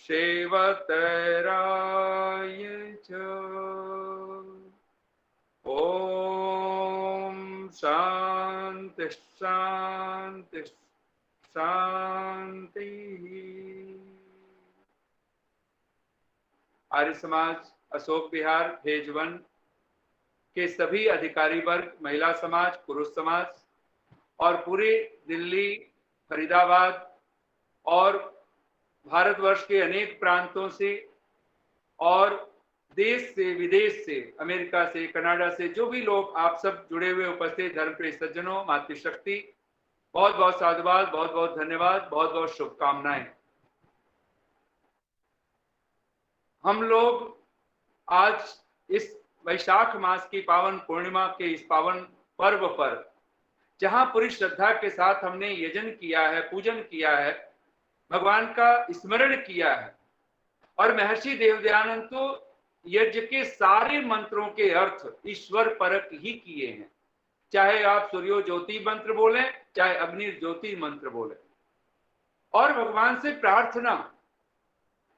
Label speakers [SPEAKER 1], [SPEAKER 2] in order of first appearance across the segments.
[SPEAKER 1] सेवतराय च। ओम शांति शांति शांति। आर्य समाज अशोक विहार फेज 1 के सभी अधिकारी वर्ग, महिला समाज, पुरुष समाज और पूरे दिल्ली, फरीदाबाद और भारतवर्ष के अनेक प्रांतों से और देश से, विदेश से, अमेरिका से, कनाडा से जो भी लोग आप सब जुड़े हुए उपस्थित धर्मप्रिय सज्जनों, मातृशक्ति, बहुत बहुत साधुवाद, बहुत बहुत धन्यवाद, बहुत बहुत शुभकामनाएं। हम लोग आज इस वैशाख मास की पावन पूर्णिमा के इस पावन पर्व पर जहां पूरी श्रद्धा के साथ हमने यजन किया है, पूजन किया है, भगवान का स्मरण किया है और महर्षि देवदयानंद तो यज्ञ के सारे मंत्रों के अर्थ ईश्वर परक ही किए हैं। चाहे आप सूर्यो ज्योति मंत्र बोले, चाहे अग्नि ज्योति मंत्र बोले, और भगवान से प्रार्थना।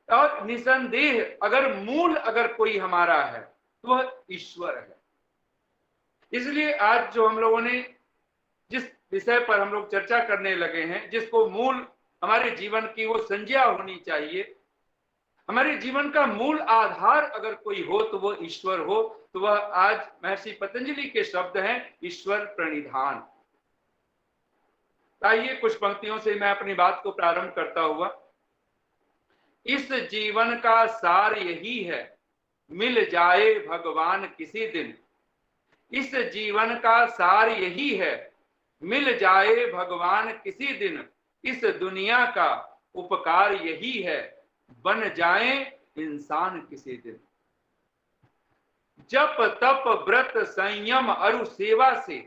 [SPEAKER 1] और निसंदेह अगर मूल अगर कोई हमारा है तो वह ईश्वर है। इसलिए आज जो हम लोगों ने जिस विषय पर हम लोग चर्चा करने लगे हैं, जिसको मूल हमारे जीवन की वो संज्ञा होनी चाहिए, हमारे जीवन का मूल आधार अगर कोई हो तो वो ईश्वर हो, तो वह आज महर्षि पतंजलि के शब्द हैं, ईश्वर प्रणिधान। आइए कुछ पंक्तियों से मैं अपनी बात को प्रारंभ करता हुआ। इस जीवन का सार यही है, मिल जाए भगवान किसी दिन। इस जीवन का सार यही है, मिल जाए भगवान किसी दिन। इस दुनिया का उपकार यही है, बन जाए इंसान किसी दिन। जप तप व्रत संयम अरु सेवा से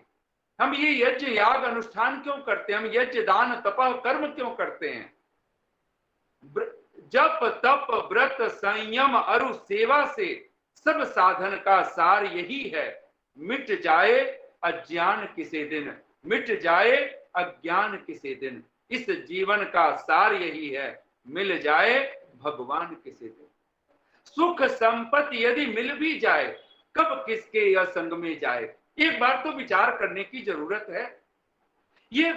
[SPEAKER 1] हम ये यज्ञ याग अनुष्ठान क्यों करते हैं, हम यज्ञ दान तप कर्म क्यों करते हैं? जप तप व्रत संयम अरु सेवा से सब साधन का सार यही है, मिट जाए अज्ञान किसी दिन, मिट जाए अज्ञान किसी दिन। इस जीवन का सार यही है, मिल जाए भगवान किसी दिन। सुख संपत्ति यदि मिल भी जाए, कब किसके यह संग में जाए। एक बार तो विचार करने की जरूरत है। ये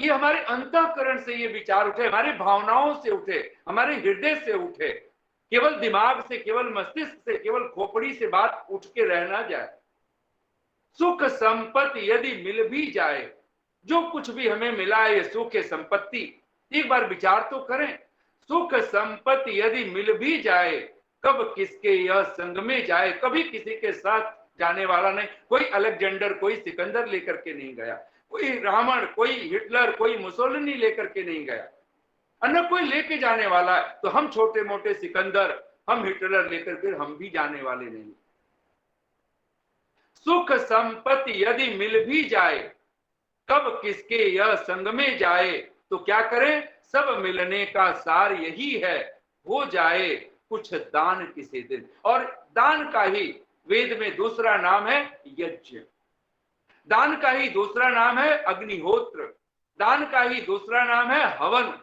[SPEAKER 1] हमारे अंतःकरण से ये विचार उठे, हमारे भावनाओं से उठे, हमारे हृदय से उठे, केवल दिमाग से, केवल मस्तिष्क से, केवल खोपड़ी से बात उठ के रह ना जाए। सुख संपत्ति यदि मिल भी जाए, जो कुछ भी हमें मिला है ये सुख संपत्ति, एक बार विचार तो करें। सुख संपत्ति यदि मिल भी जाए, कब किसके यह संग में जाए। कभी किसी के साथ जाने वाला नहीं। कोई अलेक्जेंडर, कोई सिकंदर लेकर के नहीं गया, कोई रावण, कोई हिटलर, कोई मुसोलिनी लेकर के नहीं गया, अन्य कोई लेके जाने वाला है। तो हम छोटे मोटे सिकंदर, हम हिटलर लेकर के हम भी जाने वाले नहीं। सुख संपत्ति यदि मिल भी जाए, कब किसके यह संग में जाए। तो क्या करें, सब मिलने का सार यही है, हो जाए कुछ दान किसी दिन। और दान का ही वेद में दूसरा नाम है यज्ञ, दान का ही दूसरा नाम है अग्निहोत्र, दान का ही दूसरा नाम है हवन।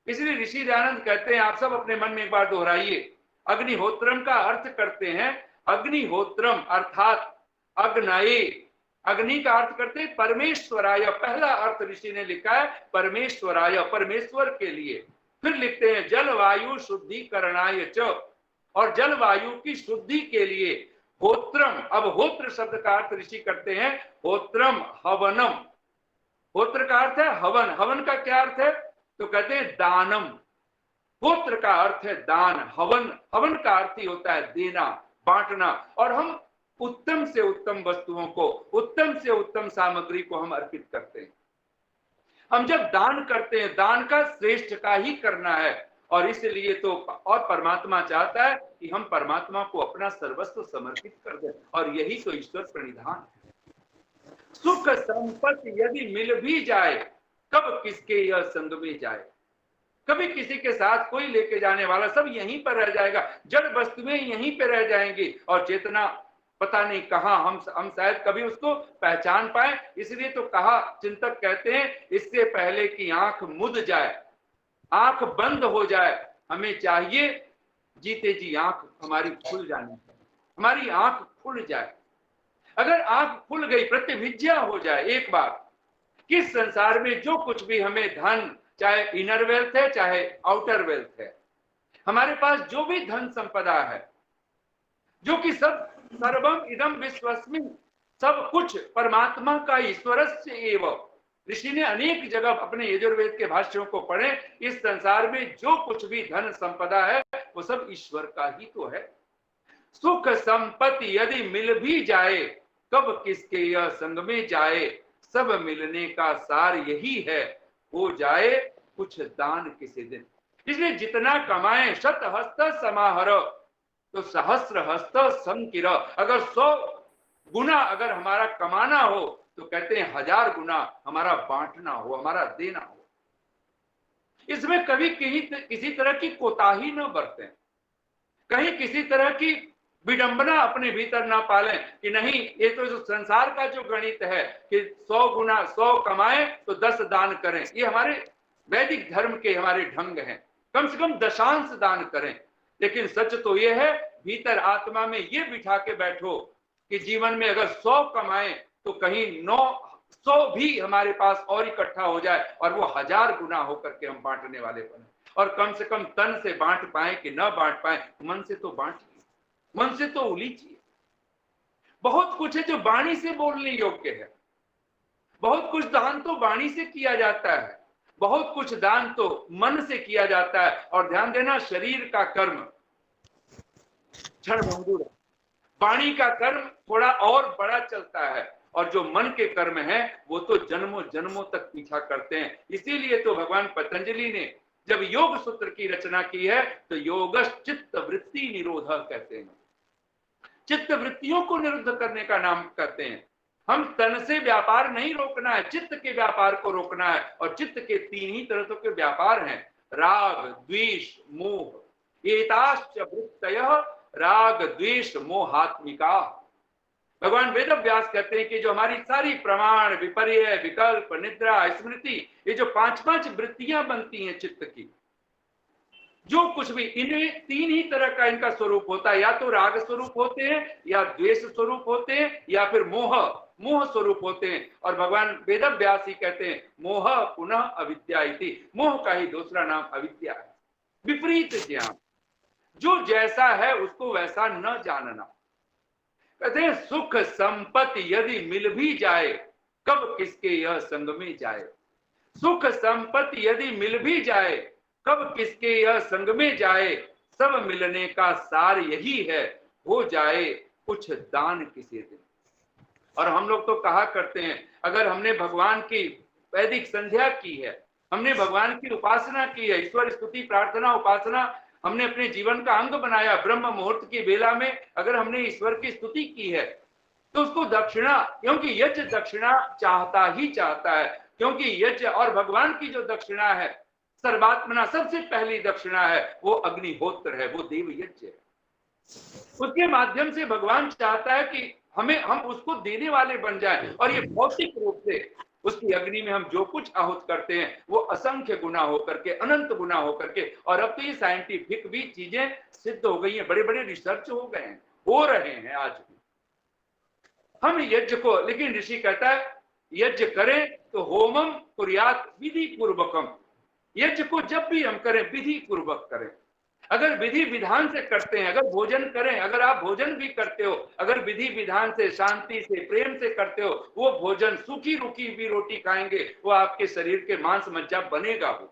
[SPEAKER 1] इसलिए ऋषि दयानंद कहते हैं, आप सब अपने मन में एक बार दोहराइए, अग्निहोत्रम का अर्थ करते हैं अग्निहोत्रम अर्थात अग्नये। अग्नि का अर्थ करते हैं परमेश्वराय, पहला अर्थ ऋषि ने लिखा है परमेश्वराय, परमेश्वर के लिए। फिर लिखते हैं जलवायु शुद्धिकरणाय च, और जलवायु की शुद्धि के लिए होत्रम। अब होत्र शब्द का अर्थ ऋषि करते हैं होत्रम हवनम। होत्र का अर्थ है हवन, हवन का क्या अर्थ है तो कहते हैं दानम। होत्र का अर्थ है दान, हवन, हवन का अर्थ ही होता है देना, बांटना। और हम उत्तम से उत्तम वस्तुओं को, उत्तम से उत्तम सामग्री को हम अर्पित करते हैं। हम जब दान करते हैं, दान का श्रेष्ठ का ही करना है। और इसलिए तो और परमात्मा चाहता है कि हम परमात्मा को अपना सर्वस्व समर्पित कर दें, और यही तो ईश्वर प्रणिधान है। सुख संपत्ति यदि मिल भी जाए, कब किसके यह संग में जाए। कभी किसी के साथ कोई लेके जाने वाला, सब यहीं पर रह जाएगा, जड़ वस्तुएं यहीं पे रह जाएंगी, और चेतना पता नहीं कहां। हम शायद कभी उसको पहचान पाए। इसलिए तो कहा, चिंतक कहते हैं, इससे पहले कि आंख मुद जाए, आंख बंद हो जाए, हमें चाहिए जीते जी आंख हमारी खुल जानी चाहिए, हमारी आंख खुल जाए। अगर आंख खुल गई, प्रतिविज्ञा हो जाए एक बार कि संसार में जो कुछ भी हमें धन, चाहे इनर वेल्थ है चाहे आउटर वेल्थ है, हमारे पास जो भी धन संपदा है, जो कि सब सर्वम इदम विश्वस्मिन्, सब कुछ परमात्मा का, ईश्वरस्य एव। ऋषि ने अनेक जगह अपने यजुर्वेद के भाष्यों को पढ़े, इस संसार में जो कुछ भी धन संपदा है वो सब ईश्वर का ही तो है। सुख संपत्ति यदि मिल भी जाए, कब किसके यह संग में जाए, सब मिलने का सार यही है, हो जाए कुछ दान किसी दिन। इसलिए जितना कमाए शत हस्त समाहर, तो सहस्र हस्त संकिर। अगर 100 गुना अगर हमारा कमाना हो तो कहते हैं 1000 गुना हमारा बांटना हो, हमारा देना हो। इसमें कभी किसी तरह की कोताही न बरतें, कहीं किसी तरह की विडंबना अपने भीतर ना पालें कि नहीं, ये तो जो संसार का जो गणित है कि 100 गुना 100 कमाएं तो 10 दान करें, ये हमारे वैदिक धर्म के हमारे ढंग हैं। कम से कम दशांश दान करें। लेकिन सच तो ये है, भीतर आत्मा में ये बिठा के बैठो कि जीवन में अगर 100 कमाएं तो कहीं 900 भी हमारे पास और इकट्ठा हो जाए और वो 1000 गुना होकर के हम बांटने वाले बने। और कम से कम तन से बांट पाए कि न बांट पाए, मन से तो बांटिए, मन से तो उलीचिए। बहुत कुछ है जो वाणी से बोलने योग्य है, बहुत कुछ दान तो वाणी से किया जाता है, बहुत कुछ दान तो मन से किया जाता है। और ध्यान देना, शरीर का कर्म क्षणभंगुर है, वाणी का कर्म थोड़ा और बड़ा चलता है, और जो मन के कर्म है वो तो जन्मों जन्मों तक पीछा करते हैं। इसीलिए तो भगवान पतंजलि ने जब योग सूत्र की रचना की है तो योगश चित्त वृत्ति निरोध कहते हैं, चित्त वृत्तियों को निरुद्ध करने का नाम कहते हैं। हम तन से व्यापार नहीं रोकना है, चित्त के व्यापार को रोकना है। और चित्त के 3 ही तरह के व्यापार हैं, राग द्वेष मोह। एताश्च वृत्तयः राग द्वेष मोहात्मिका। भगवान वेद व्यास कहते हैं कि जो हमारी सारी प्रमाण, विपर्य, विकल्प, निद्रा, स्मृति, ये जो 5-5 वृत्तियां बनती हैं चित्त की, जो कुछ भी इनमें 3 ही तरह का इनका स्वरूप होता है। या तो राग स्वरूप होते हैं, या द्वेष स्वरूप होते हैं, या फिर मोह स्वरूप होते हैं। और भगवान वेद व्यास ही कहते हैं मोह पुनः अविद्या इति, मोह का ही दूसरा नाम अविद्या है, विपरीत ज्ञान। जो जैसा है उसको वैसा न जानना। कहते हैं सुख संपत्ति यदि मिल भी जाए, कब किसके यह संग में जाए। सुख संपत्ति यदि मिल भी जाए, कब किसके यह संग में जाए, सब मिलने का सार यही है, हो जाए कुछ दान किसी दिन। और हम लोग तो कहा करते हैं, अगर हमने भगवान की वैदिक संध्या की है, हमने भगवान की उपासना की है, ईश्वर स्तुति प्रार्थना उपासना हमने अपने जीवन का अंग बनाया, ब्रह्म मुहूर्त की बेला में अगर हमने ईश्वर की स्तुति की है तो उसको दक्षिणा, क्योंकि यज्ञ दक्षिणा चाहता ही चाहता है, क्योंकि यज्ञ और भगवान की जो दक्षिणा है सर्वात्मना, सबसे पहली दक्षिणा है वो अग्निहोत्र है, वो देव यज्ञ है। उसके माध्यम से भगवान चाहता है कि हम उसको देने वाले बन जाएं। और ये भौतिक रूप से उसकी अग्नि में हम जो कुछ आहूत करते हैं वो असंख्य गुना होकर के, अनंत गुना होकर के। और अब तो ये साइंटिफिक भी चीजें सिद्ध हो गई हैं, बड़े बड़े रिसर्च हो गए हैं, हो रहे हैं आज भी। हम यज्ञ को, लेकिन ऋषि कहता है यज्ञ करें तो होमम कुर्यात विधि पूर्वकम। यज्ञ को जब भी हम करें विधि पूर्वक करें। अगर विधि विधान से करते हैं, अगर भोजन करें, अगर आप भोजन भी करते हो, अगर विधि विधान से, शांति से, प्रेम से करते हो, वो भोजन सूखी रुकी हुई रोटी खाएंगे, वो आपके शरीर के मांस मज्जा बनेगा वो।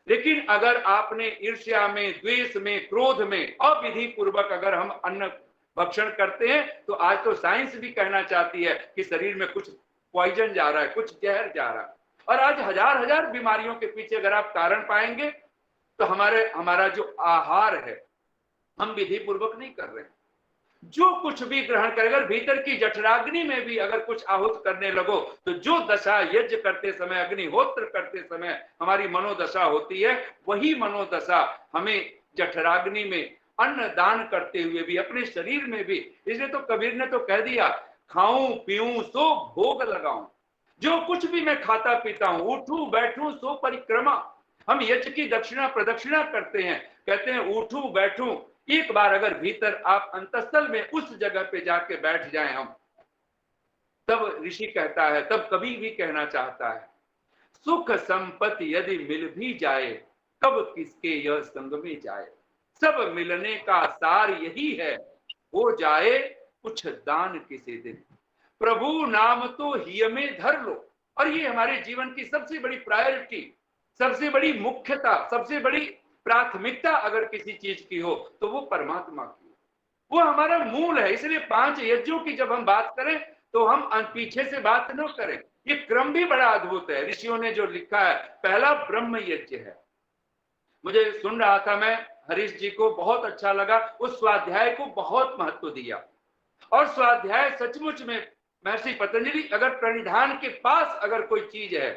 [SPEAKER 1] लेकिन अगर आपने ईर्ष्या में, द्वेष में, क्रोध में अविधि पूर्वक अगर हम अन्न भक्षण करते हैं, तो आज तो साइंस भी कहना चाहती है कि शरीर में कुछ पॉइजन जा रहा है, कुछ जहर जा रहा है। और आज हजार बीमारियों के पीछे अगर आप कारण पाएंगे तो हमारा जो आहार है हम विधि पूर्वक नहीं कर रहे हैं। जो कुछ भी ग्रहण करें, अगर भीतर की जठराग्नि में भी अगर कुछ आहूत करने लगो, तो जो दशा यज्ञ करते समय, अग्निहोत्र करते समय हमारी मनोदशा होती है, वही मनोदशा हमें जठराग्नि में अन्न दान करते हुए भी, अपने शरीर में भी। इसलिए तो कबीर ने तो कह दिया, खाऊं पीऊं सो भोग लगाऊं। जो कुछ भी मैं खाता पीता हूं, उठूं बैठूं सो परिक्रमा। हम यज्ञ की दक्षिणा प्रदक्षिणा करते हैं, कहते हैं उठूं बैठूं, एक बार अगर भीतर आप अंतस्थल में उस जगह पे जाके बैठ जाएं हम, तब ऋषि कहता है, तब कभी भी कहना चाहता है, सुख संपत्ति यदि मिल भी जाए कब किसके यह संग में जाए, सब मिलने का सार यही है, हो जाए कुछ दान किसी दिन, प्रभु नाम तो हिय में धर लो। और ये हमारे जीवन की सबसे बड़ी प्रायोरिटी, सबसे बड़ी मुख्यता, सबसे बड़ी प्राथमिकता अगर किसी चीज की हो तो वो परमात्मा की, वो हमारा मूल है। इसलिए 5 यज्ञों की जब हम बात करें तो हम पीछे से बात न करें। ये क्रम भी बड़ा अद्भुत है, ऋषियों ने जो लिखा है। पहला ब्रह्म यज्ञ है। मुझे सुन रहा था मैं, हरीश जी को बहुत अच्छा लगा, उस स्वाध्याय को बहुत महत्व दिया। और स्वाध्याय सचमुच में महर्षि पतंजलि, अगर प्रणिधान के पास अगर कोई चीज है,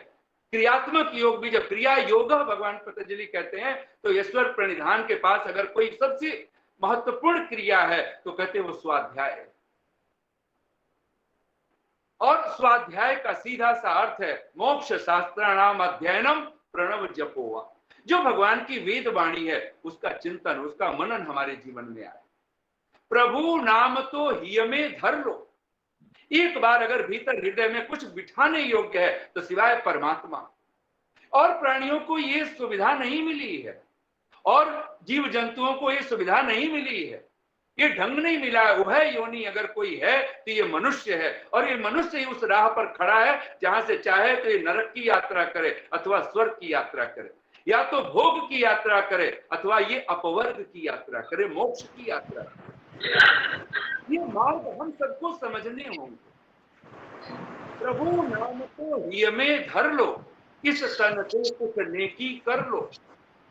[SPEAKER 1] क्रियात्मक योग भी, जब क्रिया योग भगवान पतंजलि कहते हैं, तो ईश्वर प्रणिधान के पास अगर कोई सबसे महत्वपूर्ण क्रिया है तो कहते हैं वो स्वाध्याय है। और स्वाध्याय का सीधा सा अर्थ है मोक्ष शास्त्राणाम अध्ययनम प्रणव जपोवा। जो भगवान की वेद वाणी है उसका चिंतन, उसका मनन हमारे जीवन में आए। प्रभु नाम तो हिय में धर लो। एक बार अगर भीतर हृदय में कुछ बिठाने योग्य है तो सिवाय परमात्मा, और प्राणियों को ये सुविधा नहीं मिली है, और जीव जंतुओं को ये सुविधा नहीं मिली है, ये ढंग नहीं मिला है। उभय योनि अगर कोई है तो ये मनुष्य है, और ये मनुष्य ही उस राह पर खड़ा है जहां से चाहे तो ये नरक की यात्रा करे अथवा स्वर्ग की यात्रा करे, या तो भोग की यात्रा करे अथवा ये अपवर्ग की यात्रा करे, मोक्ष की यात्रा। ये मार्ग हम सबको समझने होंगे। प्रभु नाम को हिय में धर लो, इस तन से कुछ नेकी कर लो।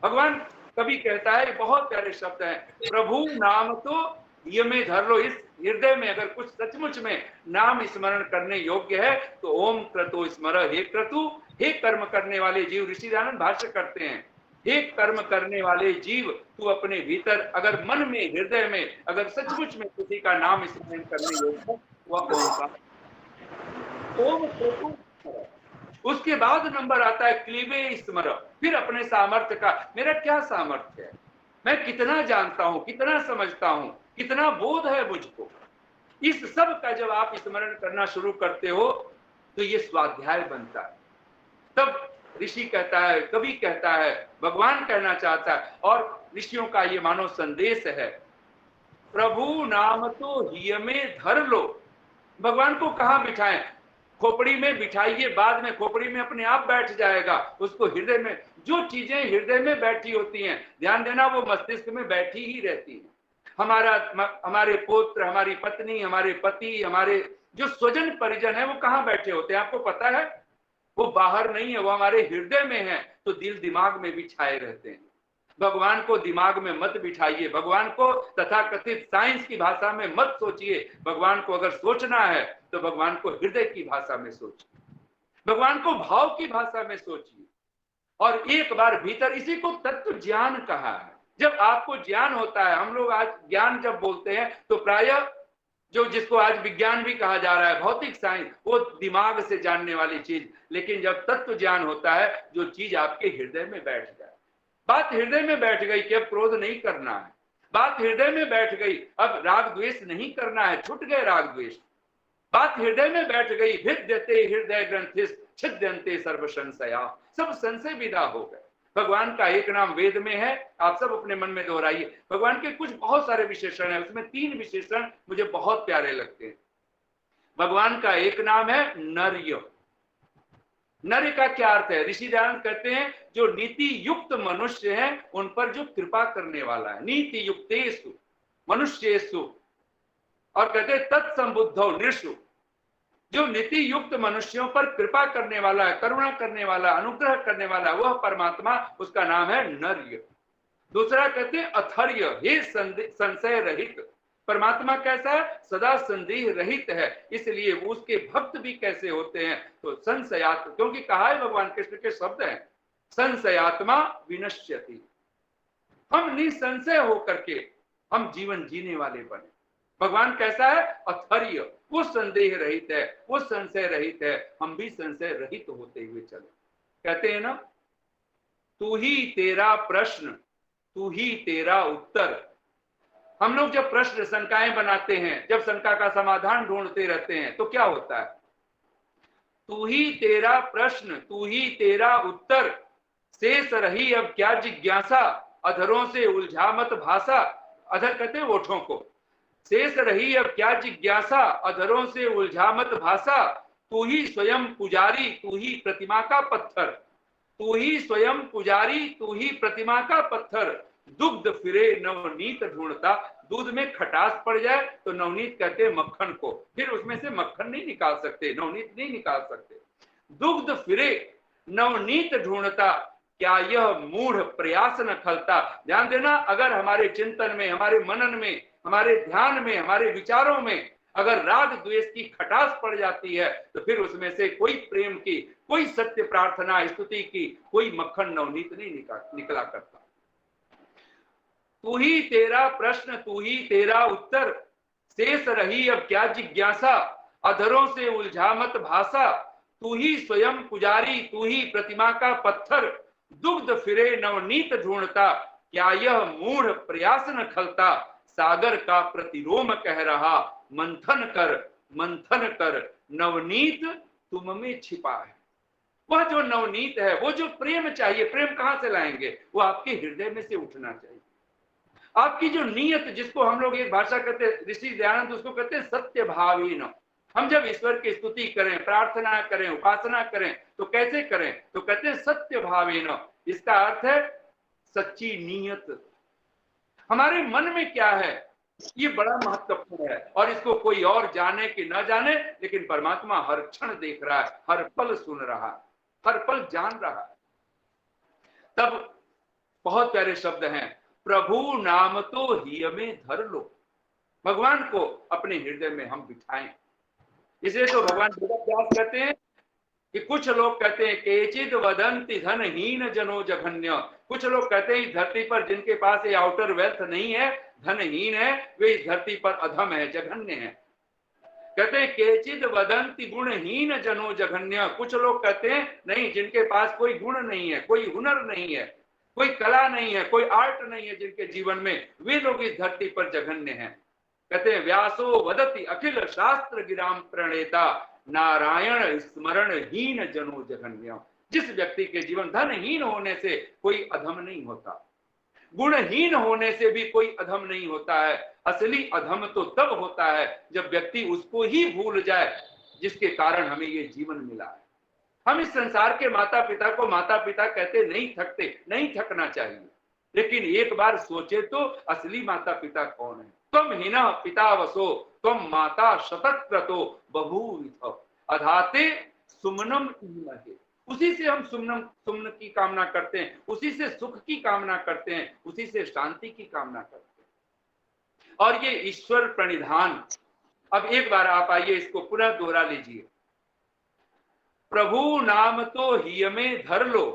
[SPEAKER 1] भगवान कभी कहता है, बहुत प्यारे शब्द हैं, प्रभु नाम तो हिय में धर लो। इस हृदय में अगर कुछ सचमुच में नाम स्मरण करने योग्य है तो ओम क्रतु स्मर, हे क्रतु, हे कर्म करने वाले जीव। ऋषि दयानंद भाष्य करते हैं, हे कर्म करने वाले जीव, तू अपने भीतर अगर मन में, हृदय में अगर सचमुच में किसी का नाम स्मरण करने योग्य है, वह ओंकार। ओम क्रतु, उसके बाद नंबर आता है क्लीबे स्मर। फिर अपने सामर्थ्य का, मेरा क्या सामर्थ्य है, मैं कितना जानता हूं, कितना समझता हूं, कितना बोध है मुझको। इस सब का जब आप स्मरण करना शुरू करते हो तो ये स्वाध्याय बनता है। तब ऋषि कहता है, कवि कहता है, भगवान कहना चाहता है, और ऋषियों का ये मानो संदेश है, प्रभु नाम तो हिय में धर लो। भगवान को कहां बिठाएं? खोपड़ी में बिठाइए, बाद में खोपड़ी में अपने आप बैठ जाएगा। उसको हृदय में, जो चीजें हृदय में बैठी होती हैं, ध्यान देना, वो मस्तिष्क में बैठी ही रहती हैं। हमारे पुत्र, हमारी पत्नी, हमारे पति, हमारे जो स्वजन परिजन है, वो कहाँ बैठे होते हैं आपको पता है? वो बाहर नहीं है, वो हमारे हृदय में है। तो दिल दिमाग में भी छाए रहते हैं। भगवान को दिमाग में मत बिठाइए, भगवान को तथाकथित साइंस की भाषा में मत सोचिए। भगवान को अगर सोचना है तो भगवान को हृदय की भाषा में सोचिए, भगवान को भाव की भाषा में सोचिए। और एक बार भीतर, इसी को तत्व ज्ञान कहा है। जब आपको ज्ञान होता है, हम लोग आज ज्ञान जब बोलते हैं तो प्रायः जो, जिसको आज विज्ञान भी कहा जा रहा है, भौतिक साइंस, वो दिमाग से जानने वाली चीज। लेकिन जब तत्व ज्ञान होता है, जो चीज आपके हृदय में बैठ जाए। बात हृदय में बैठ गई कि अब क्रोध नहीं करना है, बात हृदय में बैठ गई अब राग द्वेष नहीं करना है, छूट गए राग द्वेष। बात हृदय में बैठ गई, भिद्यते हृदय ग्रंथिस छिद्यन्ते सर्व संशया, सब संशय विदा हो गए। भगवान का एक नाम वेद में है, आप सब अपने मन में दोहराइए। भगवान के कुछ बहुत सारे विशेषण है, उसमें 3 विशेषण मुझे बहुत प्यारे लगते हैं। भगवान का एक नाम है नर्य। नर्य का क्या अर्थ है? ऋषि दयानंद कहते हैं, जो नीति युक्त मनुष्य हैं उन पर जो कृपा करने वाला है। नीति युक्तेषु मनुष्येषु, और कहते हैं तत्संबुद्धौ नृषु, जो नीति युक्त मनुष्यों पर कृपा करने वाला है, करुणा करने वाला, अनुग्रह करने वाला, वह परमात्मा, उसका नाम है नर्य। दूसरा कहते हैं अथर्य, हे संशय रहित। परमात्मा कैसा है? सदा संदेह रहित है। इसलिए उसके भक्त भी कैसे होते हैं? तो संशयात्मा, क्योंकि कहा है भगवान कृष्ण के शब्द हैं, संशयात्मा विनश्यति। हम निसंशय होकर के हम जीवन जीने वाले बने। भगवान कैसा है? अथर्य, वो संदेह रहित है, वो संशय रहित है। हम भी संशय रहित होते हुए चले। कहते हैं ना, तू ही तेरा प्रश्न, तू ही तेरा उत्तर। हम लोग जब प्रश्न शंकाएं बनाते हैं, जब शंका का समाधान ढूंढते रहते हैं, तो क्या होता है? तू ही तेरा प्रश्न, तू ही तेरा उत्तर, शेष रही अब क्या जिज्ञासा, अधरों से उलझा मत भाषा। अधर कहते हैं ओठों को। शेष रही अब क्या जिज्ञासा, अधरों से उलझा मत भाषा। तू ही स्वयं पुजारी, तू ही प्रतिमा का पत्थर, तू ही स्वयं पुजारी, तू ही प्रतिमा का पत्थर। दुग्ध फिरे नवनीत ढूंढता। दूध में खटास पड़ जाए तो नवनीत कहते हैं मक्खन को, फिर उसमें से मक्खन नहीं निकाल सकते, नवनीत नहीं निकाल सकते। दुग्ध फिरे नवनीत ढूंढता, क्या यह मूढ़ प्रयास न खलता। ध्यान देना, अगर हमारे चिंतन में, हमारे मनन में, हमारे ध्यान में, हमारे विचारों में अगर राग द्वेष की खटास पड़ जाती है तो फिर उसमें से कोई प्रेम की, कोई सत्य प्रार्थना स्तुति की, कोई मक्खन नवनीत नहीं निकला करता। तू ही तेरा प्रश्न, तू ही तेरा उत्तर, शेष रही अब क्या जिज्ञासा, अधरों से उलझा मत भाषा। तू ही स्वयं पुजारी, तू ही प्रतिमा का पत्थर, दुग्ध फिरे नवनीत ढूंढता, क्या यह मूढ़ प्रयास न खलता। सागर का प्रतिरोम कह रहा, मंथन कर, मंथन कर, नवनीत तुम में छिपा है। वह जो नवनीत है, वो जो प्रेम चाहिए, प्रेम कहां से लाएंगे? वो आपके हृदय में से उठना चाहिए। आपकी जो नीयत, जिसको हम लोग एक भाषा कहते हैं, ऋषि दयानंद उसको कहते हैं सत्य भावीन। हम जब ईश्वर की स्तुति करें, प्रार्थना करें, उपासना करें तो कैसे करें? तो कहते हैं सत्य भावीन। इसका अर्थ है सच्ची नीयत। हमारे मन में क्या है, ये बड़ा महत्वपूर्ण है, और इसको कोई और जाने कि न जाने, लेकिन परमात्मा हर क्षण देख रहा है, हर पल सुन रहा है, हर पल जान रहा है। तब बहुत प्यारे शब्द हैं, प्रभु नाम तो हिय में धर लो। भगवान को अपने हृदय में हम बिठाएं। इसलिए तो भगवान वेदव्यास कहते हैं कि कुछ लोग कहते हैं केचिद वदंति धनहीन जनो जघन्य। कुछ लोग कहते हैं इस धरती पर जिनके पास ये आउटर वेल्थ नहीं है, धनहीन है, वे इस धरती पर अधम है, जघन्य है। कहते हैं केचिद वदंति गुणहीन जनो जघन्य। कुछ लोग कहते हैं नहीं, जिनके पास कोई गुण नहीं है, कोई हुनर नहीं है, कोई कला नहीं है, कोई आर्ट नहीं है जिनके जीवन में, वे लोग इस धरती पर जघन्य हैं। कहते हैं व्यासो वदति अखिल शास्त्र गिराम प्रणेता, नारायण स्मरण हीन जनो जघन्य। जिस व्यक्ति के जीवन धनहीन होने से कोई अधम नहीं होता, गुणहीन होने से भी कोई अधम नहीं होता है। असली अधम तो तब होता है जब व्यक्ति उसको ही भूल जाए जिसके कारण हमें ये जीवन मिला है। हम इस संसार के माता पिता को माता पिता कहते नहीं थकते, नहीं थकना चाहिए, लेकिन एक बार सोचे तो असली माता पिता कौन है? तुम हिना पिता वसो, तुम माता शतक्रतो बभूविथ, अधाते सुमनम इमहे। उसी से हम सुमन की कामना करते हैं, उसी से सुख की कामना करते हैं, उसी से शांति की कामना करते हैं। और ये ईश्वर प्रणिधान, अब एक बार आप आइए इसको पुनः दोहरा लीजिए। प्रभु नाम तो हिय में धर लो,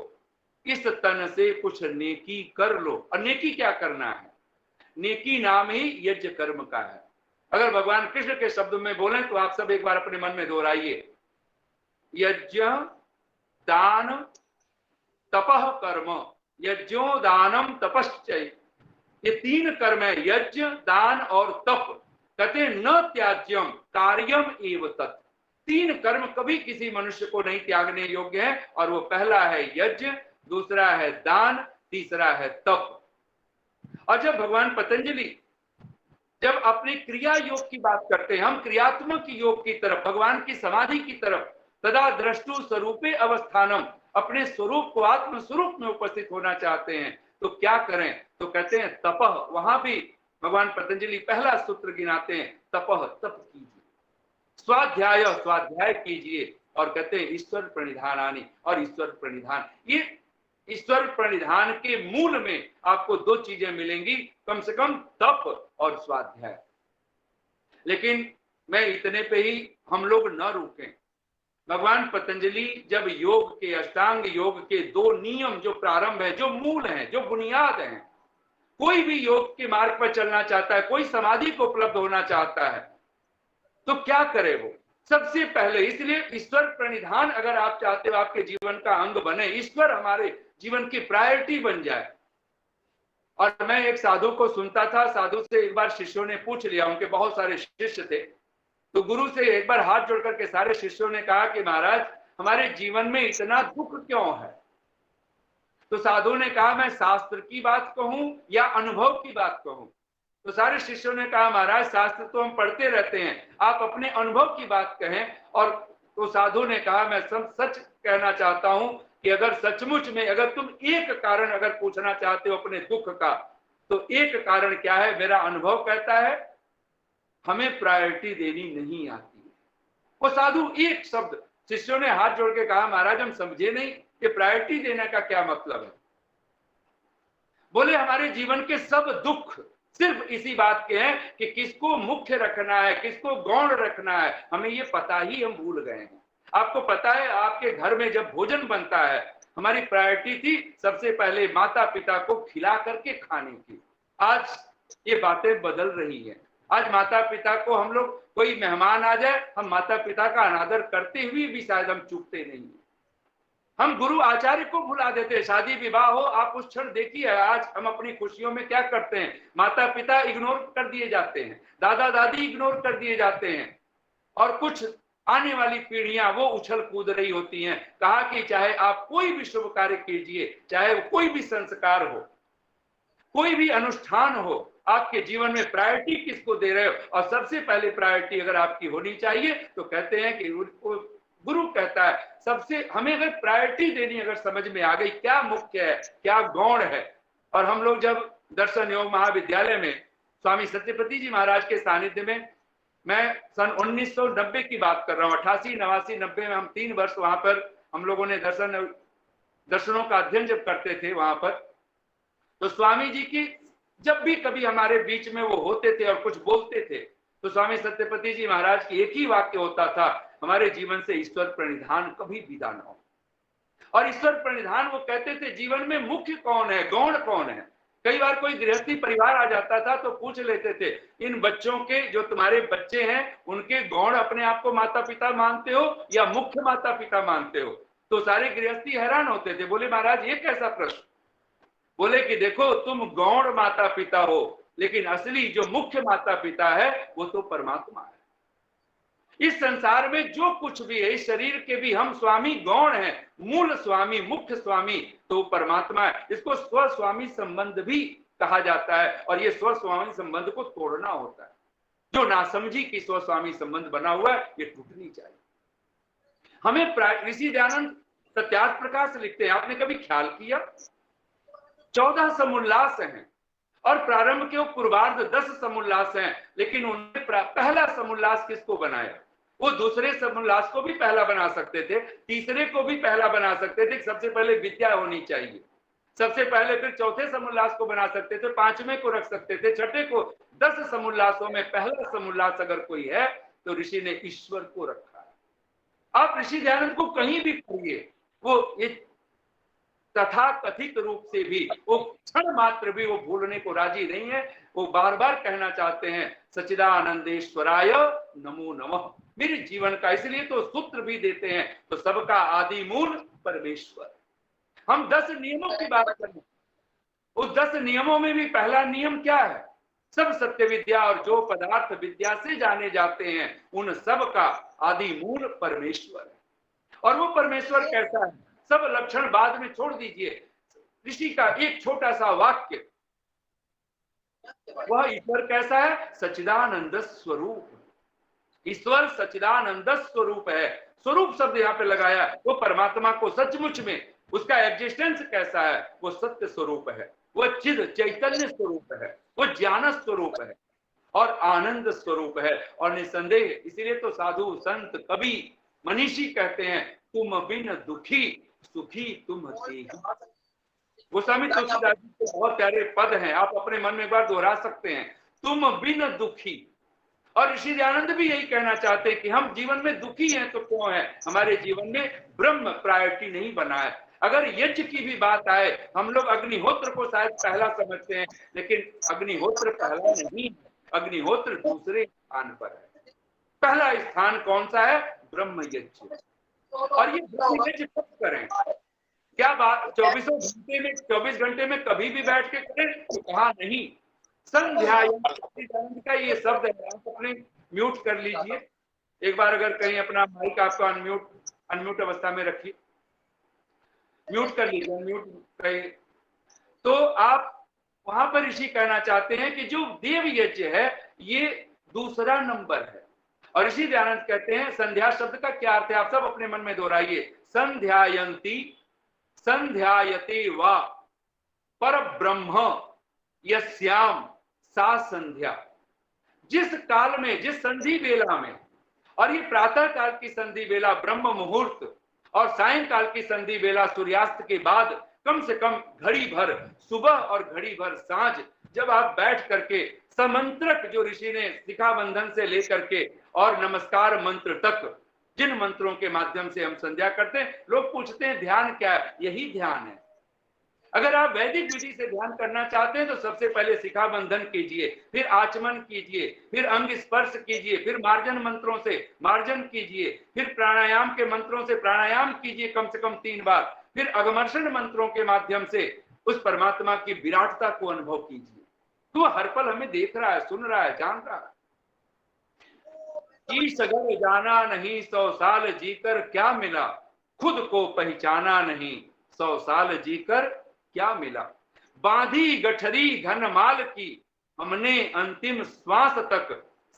[SPEAKER 1] इस तन से कुछ नेकी कर लो। और नेकी क्या करना है? नेकी नाम ही यज्ञ कर्म का है। अगर भगवान कृष्ण के शब्द में बोलें तो आप सब एक बार अपने मन में दोहराइए, यज्ञ दान तपः कर्म, यज्ञो दानम तपश्चय। ये तीन कर्म है, यज्ञ दान और तप। कहते हैं न त्याज्यम कार्यम एव तत्। तीन कर्म कभी किसी मनुष्य को नहीं त्यागने योग्य है, और वो पहला है यज्ञ, दूसरा है दान, तीसरा है तप। और जब भगवान पतंजलि जब अपनी क्रिया योग की बात करते हैं, हम क्रियात्मक योग की तरफ, भगवान की समाधि की तरफ, तदा द्रष्टु स्वरूपे अवस्थानम, अपने स्वरूप को आत्म स्वरूप में उपस्थित होना चाहते हैं तो क्या करें? तो कहते हैं तपह। वहां भी भगवान पतंजलि पहला सूत्र गिनाते हैं, तपह, तप कीजिए, स्वाध्याय, स्वाध्याय कीजिए, और कहते हैं ईश्वर प्रणिधानानि। और ईश्वर प्रणिधान, ये ईश्वर प्रणिधान के मूल में आपको दो चीजें मिलेंगी, कम से कम तप और स्वाध्याय। लेकिन मैं इतने पे ही हम लोग न रुकें। भगवान पतंजलि जब योग के, अष्टांग योग के दो नियम जो प्रारंभ है, जो मूल हैं, जो बुनियाद हैं, कोई भी योग के मार्ग पर चलना चाहता है, कोई समाधि को उपलब्ध होना चाहता है तो क्या करे? वो सबसे पहले, इसलिए ईश्वर प्रणिधान अगर आप चाहते हो आपके जीवन का अंग बने, ईश्वर हमारे जीवन की प्रायोरिटी बन जाए। और मैं एक साधु को सुनता था, साधु से एक बार शिष्यों ने पूछ लिया, उनके बहुत सारे शिष्य थे, तो गुरु से एक बार हाथ जोड़ करके सारे शिष्यों ने कहा कि महाराज हमारे जीवन में इतना दुख क्यों है? तो साधु ने कहा मैं शास्त्र की बात कहूं या अनुभव की बात कहूं? तो सारे शिष्यों ने कहा महाराज शास्त्र तो हम पढ़ते रहते हैं, आप अपने अनुभव की बात कहें। और तो साधु ने कहा मैं सब सच कहना चाहता हूं कि अगर सचमुच में अगर तुम एक कारण अगर पूछना चाहते हो अपने दुख का, तो एक कारण क्या है? मेरा अनुभव कहता है हमें प्रायोरिटी देनी नहीं आती है। वो साधु एक शब्द, शिष्यों ने हाथ जोड़ के कहा महाराज हम समझे नहीं कि प्रायोरिटी देने का क्या मतलब है। बोले हमारे जीवन के सब दुख सिर्फ इसी बात के हैं कि किसको मुख्य रखना है, किसको गौण रखना है, हमें ये पता ही हम भूल गए हैं। आपको पता है आपके घर में जब भोजन बनता है, हमारी प्रायोरिटी थी सबसे पहले माता पिता को खिला करके खाने की। आज ये बातें बदल रही हैं। आज माता पिता को हम लोग, कोई मेहमान आ जाए, हम माता पिता का अनादर करते हुए भी शायद हम चूकते नहीं। हम गुरु आचार्य को भुला देते हैं। शादी विवाह हो, आप उस क्षण देखिए, आज हम अपनी खुशियों में क्या करते हैं, माता पिता इग्नोर कर दिए जाते हैं, दादा दादी इग्नोर कर दिए जाते हैं, और कुछ आने वाली पीढ़ियां वो उछल कूद रही होती हैं। कहा कि चाहे आप कोई भी शुभ कार्य कीजिए, चाहे कोई भी संस्कार हो, कोई भी अनुष्ठान हो, आपके जीवन में प्रायोरिटी किसको दे रहे हो? और सबसे पहले प्रायोरिटी अगर आपकी होनी चाहिए तो कहते हैं कि गुरु कहता है सबसे हमें अगर प्रायोरिटी देनी अगर समझ में आ गई, क्या मुख्य है क्या गौण है। और हम लोग जब दर्शन योग महाविद्यालय में स्वामी सत्यपति जी महाराज के सानिध्य में, मैं सन 1990 की बात कर रहा हूँ, 88, 89, 90 में हम 3 वर्ष वहां पर हम लोगों ने दर्शनों का अध्ययन जब करते थे वहां पर, तो स्वामी जी की जब भी कभी हमारे बीच में वो होते थे और कुछ बोलते थे, तो स्वामी सत्यपति जी महाराज की एक ही वाक्य होता था, हमारे जीवन से ईश्वर प्रणिधान कभी विदा न हो। और ईश्वर प्रणिधान वो कहते थे जीवन में मुख्य कौन है, गौण कौन है। कई बार कोई गृहस्थी परिवार आ जाता था तो पूछ लेते थे, इन बच्चों के, जो तुम्हारे बच्चे हैं, उनके गौण अपने आप को माता पिता मानते हो या मुख्य माता पिता मानते हो? तो सारे गृहस्थी हैरान होते थे, बोले महाराज ये कैसा प्रश्न? बोले कि देखो तुम गौण माता पिता हो, लेकिन असली जो मुख्य माता पिता है वो तो परमात्मा है। इस संसार में जो कुछ भी है, इस शरीर के भी हम स्वामी गौण हैं, मूल स्वामी मुख्य स्वामी तो परमात्मा है। इसको स्वस्वामी संबंध भी कहा जाता है, और ये स्वस्वामी संबंध को तोड़ना होता है। जो नासमझी की स्वस्वामी संबंध बना हुआ है ये टूटनी चाहिए। हमें ऋषि दयानंद सत्यार्थ प्रकाश लिखते हैं, आपने कभी ख्याल किया 14 समुल्लास हैं और प्रारंभ के पूर्वार्ध 10 समुल्लास हैं, लेकिन उन्होंने पहला समुल्लास किसको बनाया? वो दूसरे समुल्लास को भी पहला बना सकते थे, तीसरे को भी पहला बना सकते थे। सबसे पहले विद्या होनी चाहिए, सबसे पहले फिर चौथे समुल्लास को बना सकते थे, पांचवें को रख सकते थे, छठे को। 10 समुल्लासों में पहला समुल्लास अगर कोई है तो ऋषि ने ईश्वर को रखा है। आप ऋषि दयानंद को कहीं भी पढ़िए, वो तथा कथित रूप से भी, वो क्षण मात्र भी वो भूलने को राजी नहीं है। वो बार बार कहना चाहते हैं सच्चिदानंदेश्वराय नमो नमः, मेरे जीवन का। इसलिए तो सूत्र भी देते हैं, तो सबका आदि मूल परमेश्वर। हम 10 नियमों की बात करें, उस 10 नियमों में भी पहला नियम क्या है? सब सत्य विद्या और जो पदार्थ विद्या से जाने जाते हैं उन सब का आदि मूल परमेश्वर है। और वो परमेश्वर कैसा है? सब लक्षण बाद में छोड़ दीजिए, ऋषि का एक छोटा सा वाक्य, वह ईश्वर कैसा है? सच्चिदानंद स्वरूप। ईश्वर सच्चिदानंद स्वरूप है। स्वरूप शब्द यहाँ पे लगाया, वो परमात्मा को सचमुच में उसका एग्जिस्टेंस कैसा है? वो सत्य स्वरूप है, वो चिद चैतन्य स्वरूप है, वो ज्ञान स्वरूप है और आनंद स्वरूप है। और निसंदेह इसीलिए तो साधु संत कवि मनीषी कहते हैं तुम बिन दुखी सुखी तुम देही। गोस्वामी तुलसीदास जी के बहुत प्यारे पद हैं, आप अपने मन में एक बार दोहरा सकते हैं, तुम बिन दुखी। और ऋषि दयानंद भी यही कहना चाहते हैं कि हम जीवन में दुखी हैं तो क्यों है? हमारे जीवन में ब्रह्म प्रायोरिटी नहीं बना है। अगर यज्ञ की भी बात आए, हम लोग अग्निहोत्र को शायद पहला समझते हैं, लेकिन अग्निहोत्र पहला नहीं, अग्निहोत्र दूसरे स्थान पर है। पहला स्थान कौन सा है? ब्रह्म यज्ञ। और ये ब्रह्म यज्ञ कब करें? क्या बात 24 घंटे में कभी भी बैठ के करें? तो कहा नहीं। संध्या का ये शब्द है, आप अपने म्यूट कर लीजिए एक बार, अगर कहीं अपना माइक आपको अनम्यूट अवस्था में रखिए, म्यूट कर लीजिए, अनम्यूट कहीं। तो आप वहां पर ऋषि कहना चाहते हैं कि जो देव यज्ञ है ये दूसरा नंबर है। और ऋषि दयानंद कहते हैं संध्या शब्द का क्या अर्थ है, आप सब अपने मन में दोहराइए। संध्यायंती संध्यायते वा पर ब्रह्म यस्याम सा संध्या। जिस काल में, जिस संधि बेला में, और ये प्रातः काल की संधि बेला ब्रह्म मुहूर्त और सायंकाल की संधि बेला सूर्यास्त के बाद कम से कम घड़ी भर सुबह और घड़ी भर सांझ, जब आप बैठ करके समंत्रक जो ऋषि ने शिखा बंधन से लेकर के और नमस्कार मंत्र तक, जिन मंत्रों के माध्यम से हम संध्या करते हैं, लोग पूछते हैं ध्यान क्या है? यही ध्यान है। अगर आप वैदिक विधि से ध्यान करना चाहते हैं तो सबसे पहले शिखा बंधन कीजिए, फिर आचमन कीजिए, फिर अंग स्पर्श कीजिए, फिर मार्जन मंत्रों से मार्जन कीजिए, फिर प्राणायाम के मंत्रों से प्राणायाम कीजिए कम से कम 3 बार, फिर अगमर्षण मंत्रों के माध्यम से उस परमात्मा की विराटता को अनुभव कीजिए। तो हर पल हमें देख रहा है, सुन रहा है, जान रहा है। ईश अगर जाना नहीं 100 साल जीकर क्या मिला, खुद को पहचाना नहीं 100 साल जीकर क्या मिला। बांधी गठरी घनमाल की हमने अंतिम श्वास तक,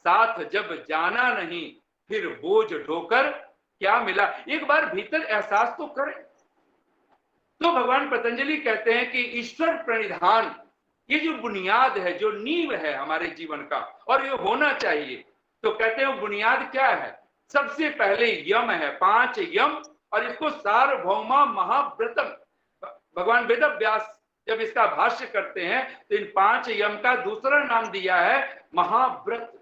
[SPEAKER 1] साथ जब जाना नहीं फिर बोझ ढोकर क्या मिला। एक बार भीतर एहसास तो करें। तो भगवान पतंजलि कहते हैं कि ईश्वर प्रणिधान ये जो बुनियाद है, जो नींव है हमारे जीवन का, और ये होना चाहिए। तो कहते हैं बुनियाद क्या है? सबसे पहले यम है, 5 यम, और इसको सार्वभौमा महाव्रतम। भगवान वेद व्यास जब इसका भाष्य करते हैं तो इन 5 यम का दूसरा नाम दिया है महाव्रत।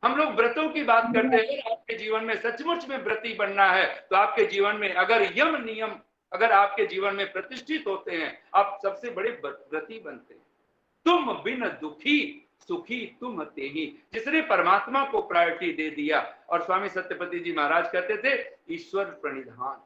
[SPEAKER 1] हम लोग व्रतों की बात करते हैं। आपके जीवन में सचमुच में व्रती बनना है तो आपके जीवन में अगर यम नियम अगर आपके जीवन में प्रतिष्ठित होते हैं, आप सबसे बड़े व्रती बनते हैं। तुम बिन दुखी सुखी तुम ते ही, जिसने परमात्मा को प्रायोरिटी दे दिया। और स्वामी सत्यपति जी महाराज कहते थे ईश्वर प्रणिधान।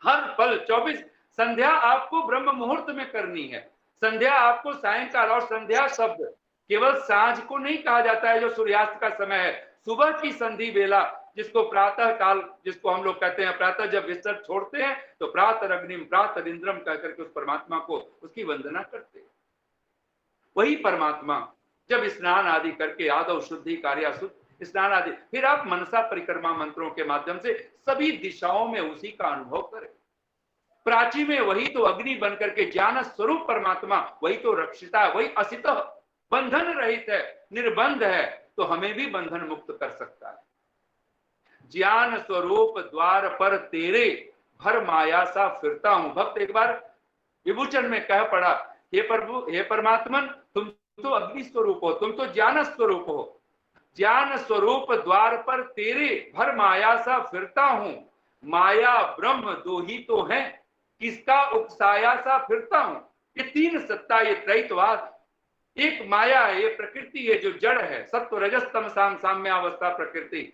[SPEAKER 1] हर पल 24 संध्या आपको ब्रह्म मुहूर्त में करनी है। संध्या आपको सायंकाल, और संध्या शब्द केवल सांझ को नहीं कहा जाता है जो सूर्यास्त का समय है, सुबह की संधि बेला जिसको प्रातः काल, जिसको हम लोग कहते हैं प्रातः जब बिस्तर छोड़ते हैं तो प्रातः अग्निम प्रातः इंद्रम कहकर के उस परमात्मा को उसकी वंदना करते हैं। वही परमात्मा जब स्नान आदि करके आदव शुद्धि कार्य शुद्ध स्नान आदि, फिर आप मनसा परिक्रमा मंत्रों के माध्यम से सभी दिशाओं में उसी का अनुभव करें। प्राची में वही तो अग्नि बनकर के ज्ञान स्वरूप परमात्मा, वही तो रक्षिता, वही असित बंधन रहित है, निर्बंध है, तो हमें भी बंधन मुक्त कर सकता है। ज्ञान स्वरूप द्वार पर तेरे भर माया सा फिरता हूं। भक्त एक बार विभूचन में कह पड़ा, हे प्रभु, हे परमात्मन, तुम तो अग्नि स्वरूप हो, तुम तो ज्ञान स्वरूप हो। ज्ञान स्वरूप द्वार पर तेरे भर माया सा फिरता हूं, माया ब्रह्म दो ही तो है, किसका उकसाया सा फिरता हूं। ये 3 सत्ता, ये त्रैतवाद, एक माया है, ये प्रकृति है जो जड़ है, सत्व रजस तम साम साम्यावस्था प्रकृति।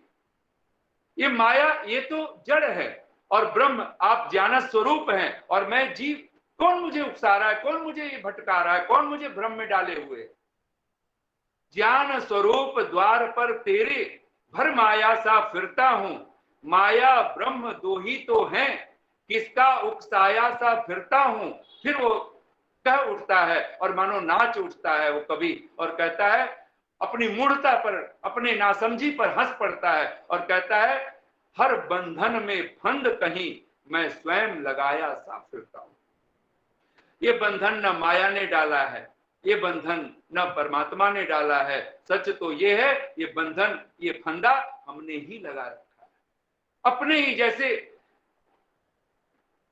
[SPEAKER 1] ये माया ये तो जड़ है, और ब्रह्म आप ज्ञान स्वरूप हैं, और मैं जीव। कौन मुझे उकसा रहा है, कौन मुझे ये भटका रहा है, कौन मुझे भ्रम में डाले हुए। ज्ञान स्वरूप द्वार पर तेरे भर माया सा फिरता हूं, माया ब्रह्म दो ही तो हैं, किसका उकसाया सा फिरता हूं। फिर वो कह उठता है और मानो नाच उठता है वो कवि, और कहता है अपनी मूढ़ता पर, अपने नासमझी पर हंस पड़ता है और कहता है हर बंधन में फंद कहीं मैं स्वयं लगाया सा फिरता हूं। ये बंधन न माया ने डाला है, ये बंधन न परमात्मा ने डाला है। सच तो ये है, ये बंधन, ये फंदा हमने ही लगा रखा है अपने ही। जैसे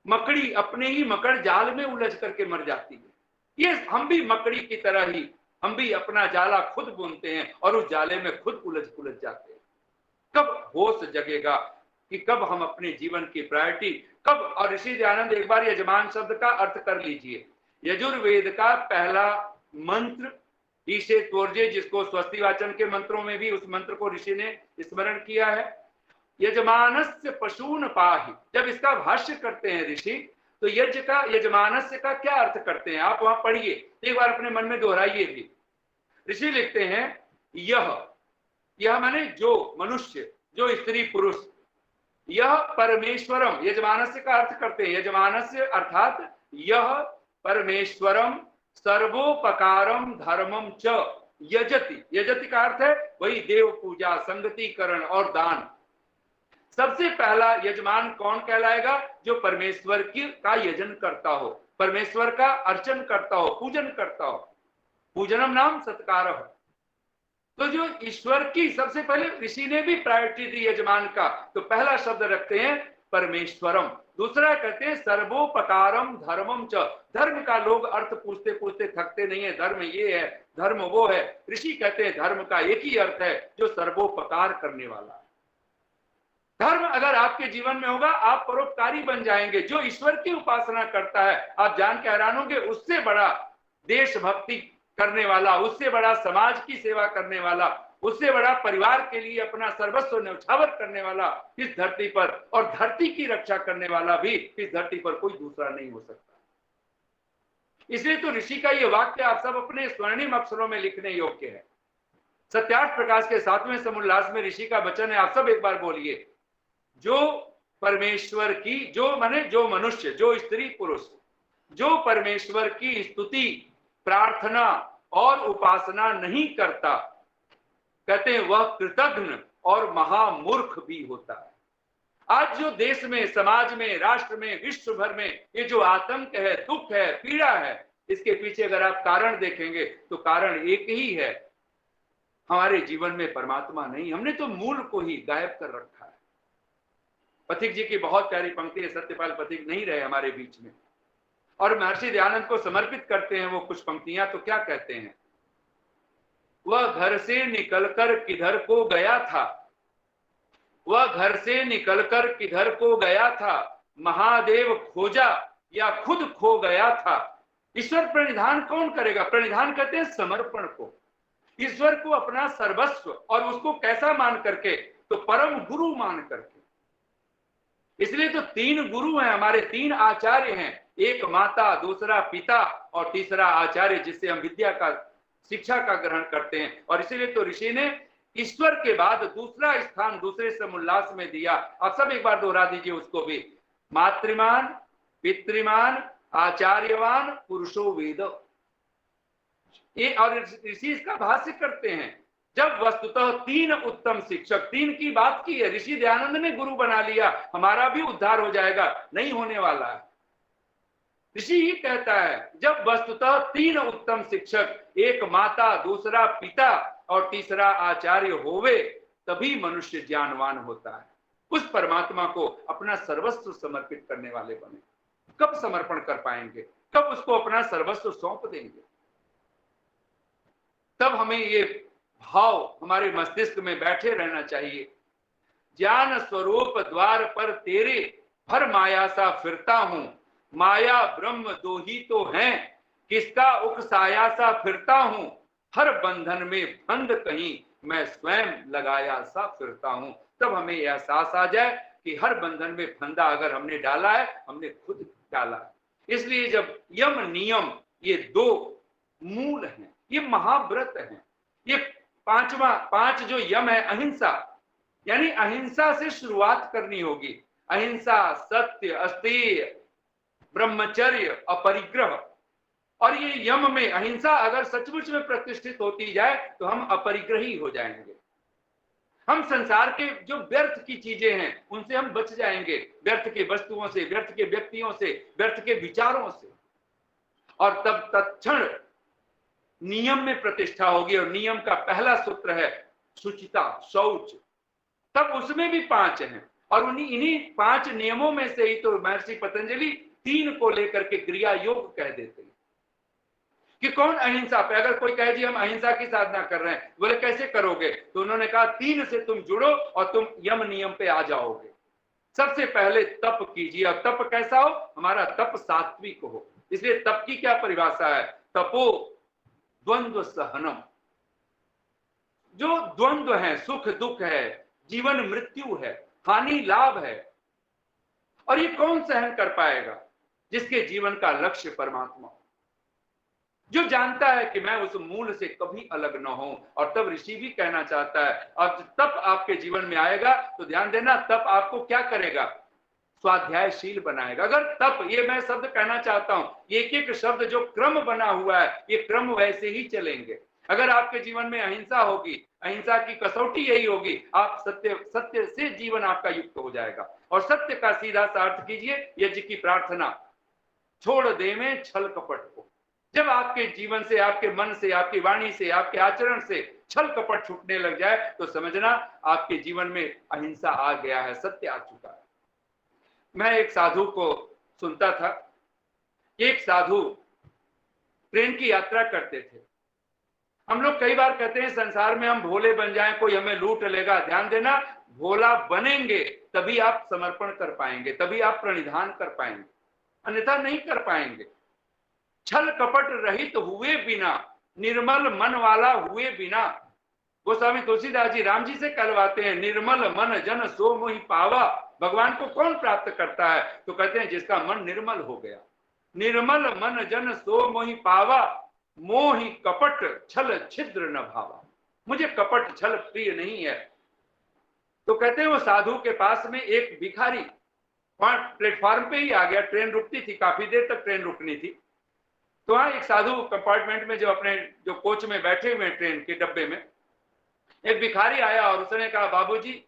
[SPEAKER 1] मकड़ी अपने ही मकड़ जाल में उलझ करके मर जाती है, ये हम भी मकड़ी की तरह ही, हम भी अपना जाला खुद बुनते हैं और उस जाले में खुद उलझ जाते हैं। कब होश जगेगा कि कब हम अपने जीवन की प्रायोरिटी कब। और ऋषि दयानंद एक बार यजमान शब्द का अर्थ कर लीजिए। यजुर्वेद का पहला मंत्र ईशे त्वर्जे, जिसको स्वस्ति वाचन के मंत्रों में भी उस मंत्र को ऋषि ने स्मरण किया है। यजमानस्य पशून पाहि, जब इसका भाष्य करते हैं ऋषि तो यज्ञ का, यजमानस्य का क्या अर्थ करते हैं आप वहां पढ़िए, एक बार अपने मन में दोहराइए भी। ऋषि लिखते हैं यह माने जो मनुष्य, जो स्त्री पुरुष, यह परमेश्वरम, यजमानस्य का अर्थ करते हैं, यजमानस्य अर्थात यह परमेश्वरम सर्वोपकारम धर्मम च यजति, यजति का अर्थ है वही देव पूजा, संगतिकरण और दान। सबसे पहला यजमान कौन कहलाएगा? जो परमेश्वर की का यजन करता हो, परमेश्वर का अर्चन करता हो, पूजन करता हो। पूजनम नाम सत्कार हो। तो जो ईश्वर की सबसे पहले ऋषि ने भी प्रायोरिटी दी यजमान का, तो पहला शब्द रखते हैं परमेश्वरम, दूसरा कहते हैं सर्वोपकारम धर्मम च। धर्म का लोग अर्थ पूछते पूछते थकते नहीं है, धर्म ये है, धर्म वो है। ऋषि कहते हैं धर्म का एक ही अर्थ है जो सर्वोपकार करने वाला। धर्म अगर आपके जीवन में होगा, आप परोपकारी बन जाएंगे। जो ईश्वर की उपासना करता है, आप जान के हैरान होंगे, उससे बड़ा देशभक्ति करने वाला, उससे बड़ा समाज की सेवा करने वाला, उससे बड़ा परिवार के लिए अपना सर्वस्व न्यौछावर करने वाला इस धरती पर, और धरती की रक्षा करने वाला भी इस धरती पर कोई दूसरा नहीं हो सकता। इसलिए तो ऋषि का ये वाक्य आप सब अपने स्वर्णिम अक्षरों में लिखने योग्य है। सत्यार्थ प्रकाश के 7वें समुल्लास में ऋषि का वचन है, आप सब एक बार बोलिए। जो परमेश्वर की, जो माने जो मनुष्य, जो स्त्री पुरुष, जो परमेश्वर की स्तुति, प्रार्थना और उपासना नहीं करता, कहते हैं वह कृतघ्न और महामूर्ख भी होता है। आज जो देश में, समाज में, राष्ट्र में, विश्व भर में ये जो आतंक है, दुख है, पीड़ा है, इसके पीछे अगर आप कारण देखेंगे तो कारण एक ही है, हमारे जीवन में परमात्मा नहीं। हमने तो मूल को ही गायब कर रखा है। पथिक जी की बहुत प्यारी पंक्ति है, सत्यपाल पथिक नहीं रहे हमारे बीच में, और महर्षि दयानंद को समर्पित करते हैं वो कुछ पंक्तियां। तो क्या कहते हैं? वह घर से निकलकर किधर को गया था, वह घर से निकलकर किधर को गया था, महादेव खोजा या खुद खो गया था। ईश्वर प्रणिधान कौन करेगा? प्रणिधान कहते हैं समर्पण को, ईश्वर को अपना सर्वस्व, और उसको कैसा मान करके? तो परम गुरु मान करके। इसलिए तो 3 गुरु हैं हमारे, 3 आचार्य हैं, एक माता, दूसरा पिता और तीसरा आचार्य, जिससे हम विद्या का, शिक्षा का ग्रहण करते हैं। और इसीलिए तो ऋषि ने ईश्वर के बाद दूसरा स्थान दूसरे समुल्लास में दिया। आप सब एक बार दोहरा दीजिए उसको भी। मातृमान, पितृमान, आचार्यवान, पुरुषो वेद। ये और ऋषि इसका भाष्य करते हैं। जब वस्तुतः 3 उत्तम शिक्षक, 3 की बात की है, ऋषि दयानंद ने गुरु बना लिया, हमारा भी उद्धार हो जाएगा, नहीं होने वाला है। ऋषि ही कहता है जब वस्तुतः 3 उत्तम शिक्षक, एक माता, दूसरा पिता और तीसरा आचार्य होवे, तभी मनुष्य ज्ञानवान होता है। उस परमात्मा को अपना सर्वस्व समर्पित करने वाले बने। कब समर्पण कर पाएंगे? कब उसको अपना सर्वस्व सौंप देंगे? तब हमें ये भाव हमारे मस्तिष्क में बैठे रहना चाहिए। ज्ञान स्वरूप द्वार पर तेरे, हर माया सा फिरता हूं, माया ब्रह्म दो ही तो हैं, किसका उकसाया सा फिरता हूं, हर बंधन में फंद कहीं मैं स्वयं लगाया सा फिरता हूं। तब हमें एहसास आ जाए कि हर बंधन में फंदा अगर हमने डाला है, हमने खुद डाला है। इसलिए जब यम नियम, ये 2 मूल हैं, ये महाव्रत हैं। ये 5 जो यम है, अहिंसा, यानी अहिंसा से शुरुआत करनी होगी। अहिंसा, सत्य, अस्तेय, ब्रह्मचर्य, अपरिग्रह। और ये यम में अहिंसा अगर सचमुच में प्रतिष्ठित होती जाए तो हम अपरिग्रही हो जाएंगे। हम संसार के जो व्यर्थ की चीजें हैं उनसे हम बच जाएंगे, व्यर्थ के वस्तुओं से, व्यर्थ के व्यक्तियों से, व्यर्थ के विचारों से। और तब तत्क्षण नियम में प्रतिष्ठा होगी। और नियम का पहला सूत्र है शुचिता, शौच। तब उसमें भी 5 हैं, और इन्हीं 5 नियमों में से ही तो महर्षि पतंजलि 3 को लेकर के क्रिया योग कह देते हैं कि कौन अहिंसा पे। अगर कोई कहे जी हम अहिंसा की साधना कर रहे हैं, बोले कैसे करोगे? तो उन्होंने कहा 3 से तुम जुड़ो और तुम यम नियम पे आ जाओगे। सबसे पहले तप कीजिए। अब तप कैसा हो? हमारा तप सात्विक हो। इसलिए तप की क्या परिभाषा है? तपो द्वंद्व सहनम। जो द्वंद्व है, सुख दुख है, जीवन मृत्यु है, हानि लाभ है, और ये कौन सहन कर पाएगा? जिसके जीवन का लक्ष्य परमात्मा, जो जानता है कि मैं उस मूल से कभी अलग न हूं। और तब ऋषि भी कहना चाहता है, और तप आपके जीवन में आएगा तो ध्यान देना, तप आपको क्या करेगा, स्वाध्यायशील बनाएगा। अगर तप, ये मैं शब्द कहना चाहता हूं, एक एक शब्द जो क्रम बना हुआ है, ये क्रम वैसे ही चलेंगे। अगर आपके जीवन में अहिंसा होगी, अहिंसा की कसौटी यही होगी, आप सत्य से जीवन आपका युक्त हो जाएगा। और सत्य का सीधा सा अर्थ कीजिए, यज्ञ की प्रार्थना, छोड़ दे में छल कपट को। जब आपके जीवन से, आपके मन से, आपकी वाणी से, आपके आचरण से छल कपट छूटने लग जाए तो समझना आपके जीवन में अहिंसा आ गया है, सत्य आ चुका है। मैं एक साधु को सुनता था। एक साधु ट्रेन की यात्रा करते थे। हम लोग कई बार कहते हैं संसार में हम भोले बन जाएं, कोई हमें लूट लेगा। ध्यान देना, भोला बनेंगे तभी आप समर्पण कर पाएंगे, तभी आप प्रणिधान कर पाएंगे, अन्यथा नहीं कर पाएंगे। छल कपट रहित हुए बिना, निर्मल मन वाला हुए बिना, गोस्वामी तुलसीदास जी राम जी से कहलवाते हैं, निर्मल मन जन सो मोहि पावा। भगवान को कौन प्राप्त करता है, तो कहते हैं जिसका मन निर्मल हो गया। निर्मल मन जन सो मोहि पावा, मोहि कपट छल छिद्र न भावा। मुझे कपट छल प्रिय नहीं है। तो कहते हैं वो साधु के पास में एक भिखारी प्लेटफॉर्म पे ही आ गया। ट्रेन रुकती थी, काफी देर तक ट्रेन रुकनी थी। तो वहां एक साधु कंपार्टमेंट में, जो अपने जो कोच में बैठे हुए ट्रेन के डब्बे में, एक भिखारी आया और उसने कहा, बाबूजी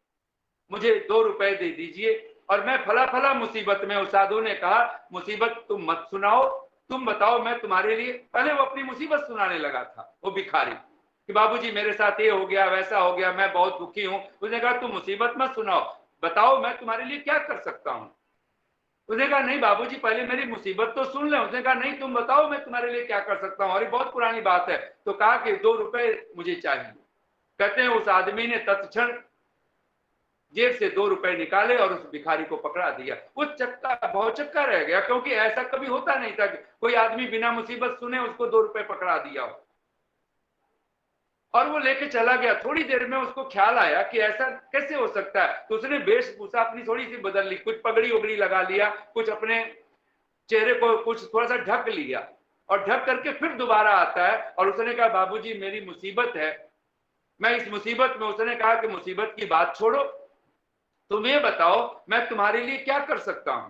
[SPEAKER 1] मुझे 2 रुपए दे दीजिए और मैं फला फला मुसीबत में। उस साधु ने कहा, मुसीबत तुम मत सुनाओ, तुम बताओ मैं तुम्हारे लिए। पहले वो अपनी मुसीबत सुनाने लगा था वो भिखारी, कि बाबूजी मेरे साथ ये हो गया, वैसा हो गया, मैं बहुत दुखी हूं। उसने कहा तुम मुसीबत मत सुनाओ, बताओ मैं तुम्हारे लिए क्या कर सकता हूं। उसने कहा नहीं बाबूजी, पहले मेरी मुसीबत तो सुन ले। उसने कहा नहीं, तुम बताओ मैं तुम्हारे लिए क्या कर सकता हूँ, और ये बहुत पुरानी बात है। तो कहा कि 2 रुपए मुझे चाहिए। कहते हैं उस आदमी ने तत्क्षण जेब से 2 रुपए निकाले और उस भिखारी को पकड़ा दिया। वो बहुत चक्का रह गया, क्योंकि ऐसा कभी होता नहीं था कि कोई आदमी बिना मुसीबत सुने उसको 2 रुपए पकड़ा दिया हो। और वो लेके चला गया। थोड़ी देर में उसको ख्याल आया कि ऐसा कैसे हो सकता है, तो उसने वेशभूषा अपनी थोड़ी सी बदल ली, कुछ पगड़ी उगड़ी लगा लिया, कुछ अपने चेहरे को कुछ थोड़ा सा ढक लिया, और ढक करके फिर दोबारा आता है और उसने कहा बाबूजी मेरी मुसीबत है, मैं इस मुसीबत में। उसने कहा कि मुसीबत की बात छोड़ो, तुम ये बताओ मैं तुम्हारे लिए क्या कर सकता हूं।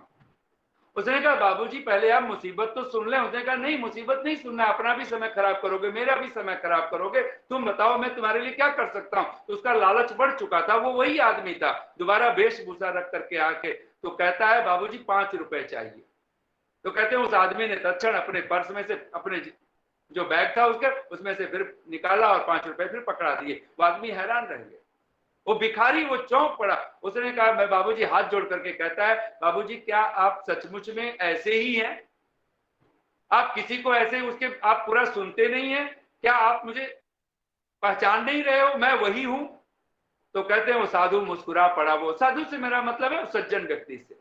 [SPEAKER 1] उसने कहा बाबूजी पहले आप मुसीबत तो सुन लें। उसने कहा नहीं, मुसीबत नहीं सुनना, अपना भी समय खराब करोगे, मेरा भी समय खराब करोगे, तुम बताओ मैं तुम्हारे लिए क्या कर सकता हूं। तो उसका लालच बढ़ चुका था, वो वही आदमी था, दोबारा वेशभूषा रख करके आके तो कहता है बाबूजी 5 रुपए चाहिए। तो कहते हैं उस आदमी ने तत्क्षण अपने पर्स में से, अपने जो बैग था उसके, उसमें से फिर निकाला और 5 रुपए फिर पकड़ा दिए। वो आदमी हैरान रह गया, वो भिखारी वो चौंक पड़ा। उसने कहा, मैं बाबूजी हाथ जोड़ करके कहता है, बाबूजी क्या आप सचमुच में ऐसे ही हैं? आप किसी को ऐसे उसके आप पूरा सुनते नहीं हैं क्या? आप मुझे पहचान नहीं रहे हो? मैं वही हूं। तो कहते हैं वो साधु मुस्कुरा पड़ा। वो साधु से मेरा मतलब है सज्जन व्यक्ति से।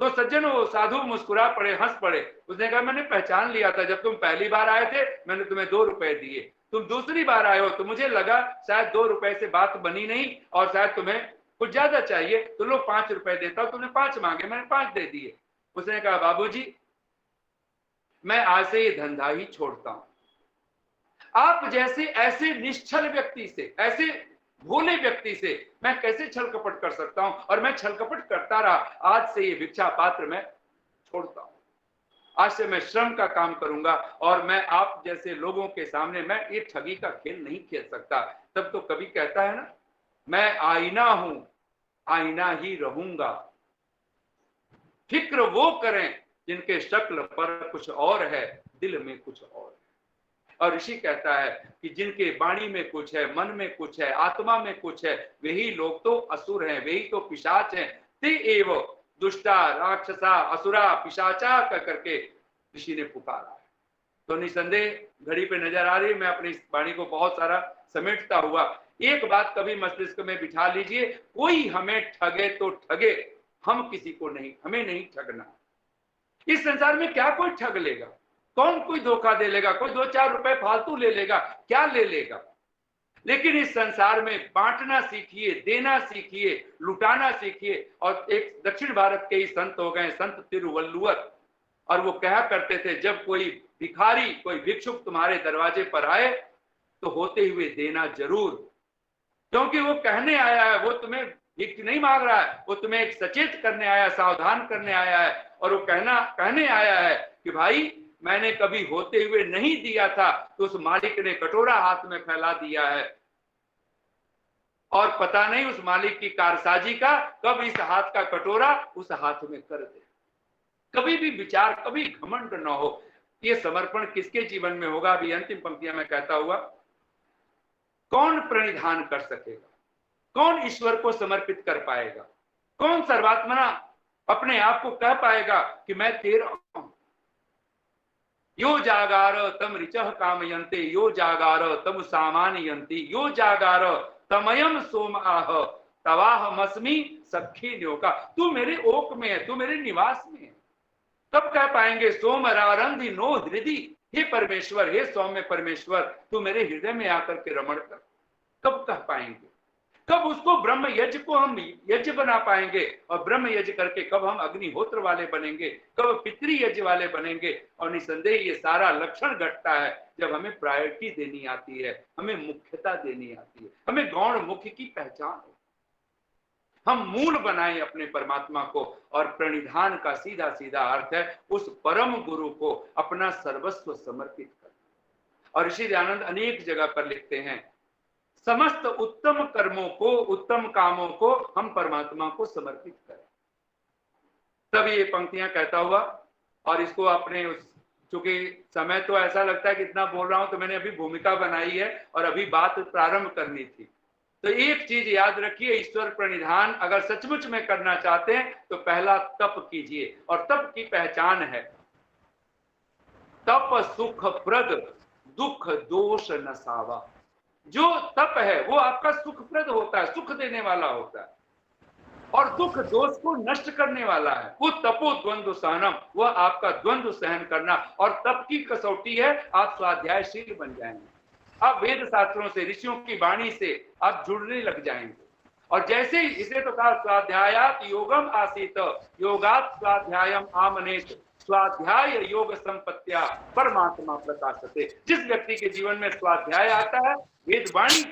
[SPEAKER 1] तो सज्जन वो साधु मुस्कुरा पड़े, हंस पड़े। उसने कहा मैंने पहचान लिया था, जब तुम पहली बार आए थे मैंने तुम्हें 2 रुपए दिए, तुम दूसरी बार आए हो तो मुझे लगा शायद 2 रुपए से बात बनी नहीं और शायद तुम्हें कुछ ज्यादा चाहिए, तो लो 5 रुपए देता हूं। तुमने 5 मांगे, मैंने 5 दे दिए। उसने कहा बाबूजी मैं आज से ये धंधा ही छोड़ता हूं। आप जैसे ऐसे निश्चल व्यक्ति से, ऐसे भोले व्यक्ति से मैं कैसे छल कपट कर सकता हूं? और मैं छल कपट करता रहा। आज से ये भिक्षा पात्र मैं छोड़ता हूं, आज से मैं श्रम का काम करूंगा और मैं आप जैसे लोगों के सामने मैं ये ठगी का खेल नहीं खेल सकता। तब तो कभी कहता है ना, मैं आईना हूं, आईना ही रहूंगा। फिक्र वो करें जिनके शक्ल पर कुछ और है, दिल में कुछ और है। और ऋषि कहता है कि जिनके वाणी में कुछ है, मन में कुछ है, आत्मा में कुछ है, वही लोग तो असुर हैं, वही तो पिशाच हैं। ते एव दुष्टा राक्षसा असुरा पिशाचा करके ऋषि ने पुकारा है। तो निसंदेह घड़ी पे नजर आ रही, मैं अपनी वाणी को बहुत सारा समेटता हुआ एक बात कभी मस्तिष्क में बिठा लीजिए, कोई हमें ठगे तो ठगे, हम किसी को नहीं, हमें नहीं ठगना। इस संसार में क्या कोई ठग लेगा? कौन कोई धोखा दे लेगा? कोई 2-4 रुपए फालतू ले लेगा, क्या ले लेगा? लेकिन इस संसार में बांटना सीखिए, देना सीखिए, लुटाना सीखिए। और एक दक्षिण भारत के ही संत हो गए, संत तिरुवल्लुवर, और वो कहा करते थे, जब कोई भिखारी, कोई भिक्षुक तुम्हारे दरवाजे पर आए तो होते हुए देना जरूर, क्योंकि वो कहने आया है, वो तुम्हें भीख नहीं मांग रहा है, वो तुम्हें एक सचेत करने आया, सावधान करने आया है। और वो कहने आया है कि भाई मैंने कभी होते हुए नहीं दिया था, तो उस मालिक ने कटोरा हाथ में फैला दिया है, और पता नहीं उस मालिक की कारसाजी का कब इस हाथ का कटोरा उस हाथ में कर दे। कभी भी विचार, कभी घमंड न हो। ये समर्पण किसके जीवन में होगा? अभी अंतिम पंक्तियां में कहता हुआ, कौन प्रणिधान कर सकेगा? कौन ईश्वर को समर्पित कर पाएगा? कौन सर्वात्मना अपने आप को कह पाएगा कि मैं तेरा हूं? यो जागार तम ऋचः कामयन्ते, यो जागार तम सामान्यन्ति, यो जागार तमयम सोम आह तवाहमस्मि सखी न्योका। तू मेरे ओक में है, तू मेरे निवास में है। कब कह पाएंगे सोमरारंधि नो हृदय, हे परमेश्वर, हे सौम्य परमेश्वर, तू मेरे हृदय में आकर के रमण कर। कब कह पाएंगे? कब उसको ब्रह्म यज्ञ को हम यज्ञ बना पाएंगे? और ब्रह्म यज्ञ करके कब हम अग्निहोत्र वाले बनेंगे? कब पितृ यज्ञ वाले बनेंगे? और निसंदेह ये सारा लक्षण घटता है जब हमें प्रायोरिटी देनी आती है, हमें मुख्यता देनी आती है, हमें गौण मुख्य की पहचान हो, हम मूल बनाएं अपने परमात्मा को। और प्रणिधान का सीधा सीधा अर्थ है उस परम गुरु को अपना सर्वस्व समर्पित करना। और ऋषि दयानंद अनेक जगह पर लिखते हैं, समस्त उत्तम कर्मों को, उत्तम कामों को हम परमात्मा को समर्पित करें। तब ये पंक्तियां कहता हुआ, और इसको अपने चूंकि समय तो ऐसा लगता है कि इतना बोल रहा हूं, तो मैंने अभी भूमिका बनाई है और अभी बात प्रारंभ करनी थी। तो एक चीज याद रखिए, ईश्वर प्रणिधान अगर सचमुच में करना चाहते हैं तो पहला तप कीजिए। और तप की पहचान है, तप सुख प्रद दुख दोष नसावा। जो तप है वो आपका सुखप्रद होता है, सुख देने वाला होता है, और दुख दोष को नष्ट करने वाला है। वो तपो द्वंद्व सहनम, वह आपका द्वंद्व सहन करना। और तप की कसौटी है आप स्वाध्यायशील बन जाएंगे, आप वेद शास्त्रों से, ऋषियों की वाणी से आप जुड़ने लग जाएंगे। और जैसे ही इसे तो कहा स्वाध्यायात योगम आसीत योगात स्वाध्यायम आमनेत, स्वाध्याय योग संपत्तिया परमात्मा प्रकाशते। जिस व्यक्ति के जीवन में स्वाध्याय आता है, वेदवाणी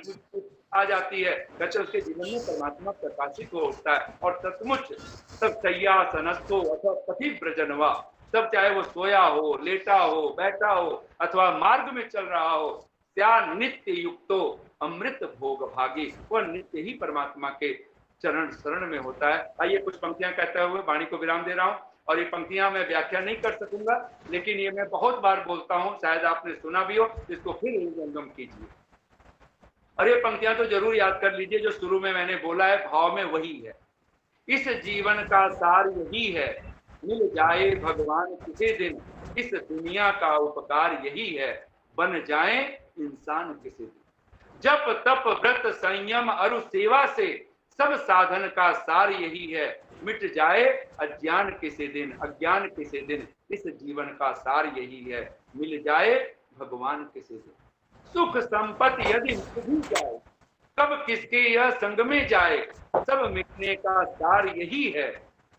[SPEAKER 1] आ जाती है, कहते उसके जीवन में परमात्मा प्रकाशित हो उठता है। और सचमुच सब सन्यासनस्थो अथवा पथि व्रजनवा, सब चाहे वो सोया हो, लेटा हो, बैठा हो, अथवा मार्ग में चल रहा हो, त्या नित्य युक्तो अमृत भोग भागी, वह नित्य ही परमात्मा के चरण शरण में होता है। आइए कुछ पंक्तियां कहते हुए वाणी को विराम दे रहा हूं। और ये पंक्तियां मैं व्याख्या नहीं कर सकूंगा, लेकिन ये मैं बहुत बार बोलता हूं, शायद आपने सुना भी हो, इसको फिर हृदयंगम कीजिए। और ये पंक्तियां तो जरूर याद कर लीजिए, जो शुरू में मैंने बोला है, भाव में वही है। इस जीवन का सार यही है, मिल जाए भगवान किसी दिन, इस दुनिया का उपकार यही है, बन जाए इंसान किसी दिन। जप तप व्रत संयम अरु सेवा से सब साधन का सार यही है, मिट जाए अज्ञान किसी दिन, अज्ञान किसी दिन, इस जीवन का सार यही है, मिल जाए भगवान किसी दिन। सुख संपत्ति यदि मिल जाए, कब किसके यह संग में जाए, सब मिटने का सार यही है,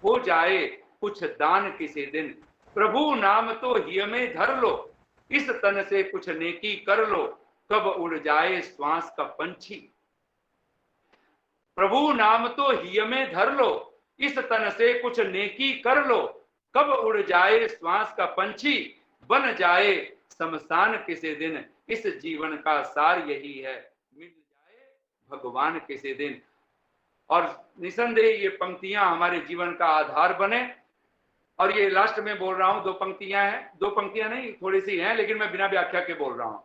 [SPEAKER 1] हो जाए कुछ दान किसी दिन। प्रभु नाम तो हिय में धर लो, इस तन से कुछ नेकी कर लो, कब उड़ जाए श्वास का पंछी। प्रभु नाम तो हिय में धर लो, इस तन से कुछ नेकी कर लो, कब उड़ जाए श्वास का पंछी, बन जाए शमशान किसी दिन, इस जीवन का सार यही है, मिल जाए भगवान किसी दिन। और निसंदेह ये पंक्तियां हमारे जीवन का आधार बने। और ये लास्ट में बोल रहा हूं, दो पंक्तियां हैं, दो पंक्तियां नहीं, थोड़ी सी हैं, लेकिन मैं बिना व्याख्या के बोल रहा हूं।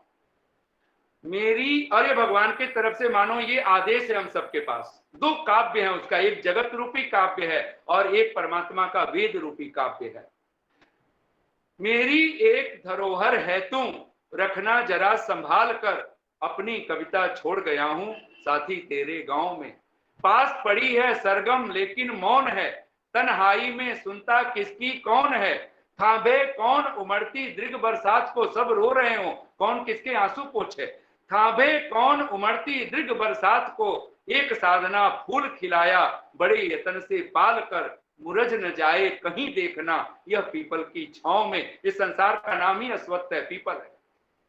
[SPEAKER 1] मेरी और ये भगवान की तरफ से मानो ये आदेश है हम सबके पास। दो काव्य है उसका, एक जगत रूपी काव्य है और एक परमात्मा का वेद रूपी काव्य है। मेरी एक धरोहर है तू, रखना जरा संभाल कर, अपनी कविता छोड़ गया हूं साथी तेरे गांव में। पास पड़ी है सरगम लेकिन मौन है, तन्हाई में सुनता किसकी कौन है। थांबे कौन उमड़ती दृग बरसात को, सब रो रहे हो कौन किसके आंसू पोछे। थांबे कौन उमड़ती दृग बरसात को, एक साधना फूल खिलाया बड़े यतन से पाल कर, मुरझ न जाए कहीं देखना यह पीपल की छांव में। इस संसार का नाम ही अस्वत्थ है, पीपल है।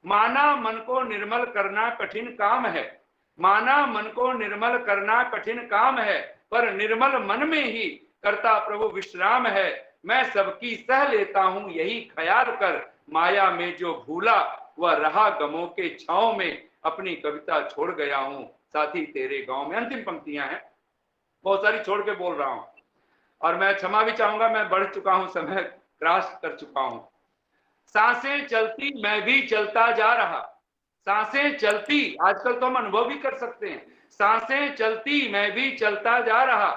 [SPEAKER 1] माना मन को निर्मल करना कठिन काम है, माना मन को निर्मल करना कठिन काम है, पर निर्मल मन में ही करता प्रभु विश्राम है। मैं सबकी सह लेता हूं यही ख्याल कर, माया में जो भूला वह रहा गमों के छांव में। अपनी कविता छोड़ गया हूं साथी तेरे गांव में। अंतिम पंक्तियां हैं, बहुत सारी छोड़ के बोल रहा हूं और मैं क्षमा भी चाहूंगा, मैं बढ़ चुका हूं, समय क्रॉस कर चुका हूं। सांसें चलती मैं भी चलता जा रहा, सांसें चलती, आजकल तो हम अनुभव भी कर सकते हैं। सांसें चलती मैं भी चलता जा रहा,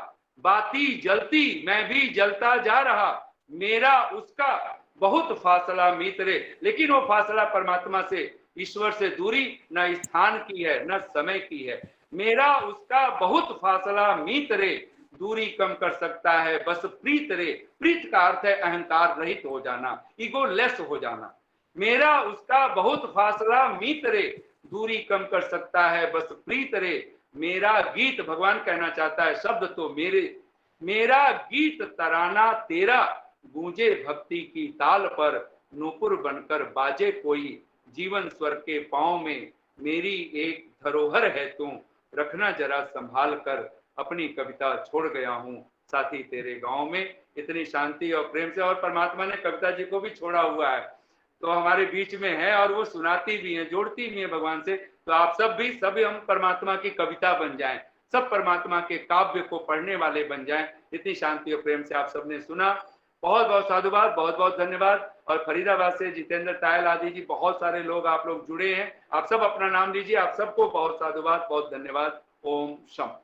[SPEAKER 1] बाती जलती मैं भी जलता जा रहा, मेरा उसका बहुत फासला मित्रे। लेकिन वो फासला परमात्मा से, ईश्वर से दूरी न स्थान की है न समय की है। मेरा उसका बहुत फासला मित्रे, दूरी कम कर सकता है बस प्रीत रे। प्रीत का अर्थ है अहंकार रहित हो जाना, ईगो लेस हो जाना। मेरा उसका बहुत फासला मीत रे, दूरी कम कर सकता है बस प्रीत रे। मेरा गीत, भगवान कहना चाहता है, शब्द तो मेरे, मेरा गीत तराना तेरा, गूंजे भक्ति की ताल पर, नूपुर बनकर बाजे कोई, जीवन स्वर के पांव में, मेरी एक धरोहर है तू, रखना जरा संभाल कर, अपनी कविता छोड़ गया हूं साथी तेरे गांव में। इतनी शांति और प्रेम से, और परमात्मा ने कविता जी को भी छोड़ा हुआ है तो हमारे बीच में है, और वो सुनाती भी है, जोड़ती भी है भगवान से। तो आप सब भी, सभी हम परमात्मा की कविता बन जाएं, सब परमात्मा के काव्य को पढ़ने वाले बन जाएं। इतनी शांति और प्रेम से आप सबने सुना, बहुत बहुत साधुवाद, बहुत बहुत धन्यवाद। और फरीदाबाद से जितेंद्र तायल आदि जी, बहुत सारे लोग आप लोग जुड़े हैं, आप सब अपना नाम लीजिए। आप सबको बहुत साधुवाद, बहुत धन्यवाद। ओम शम।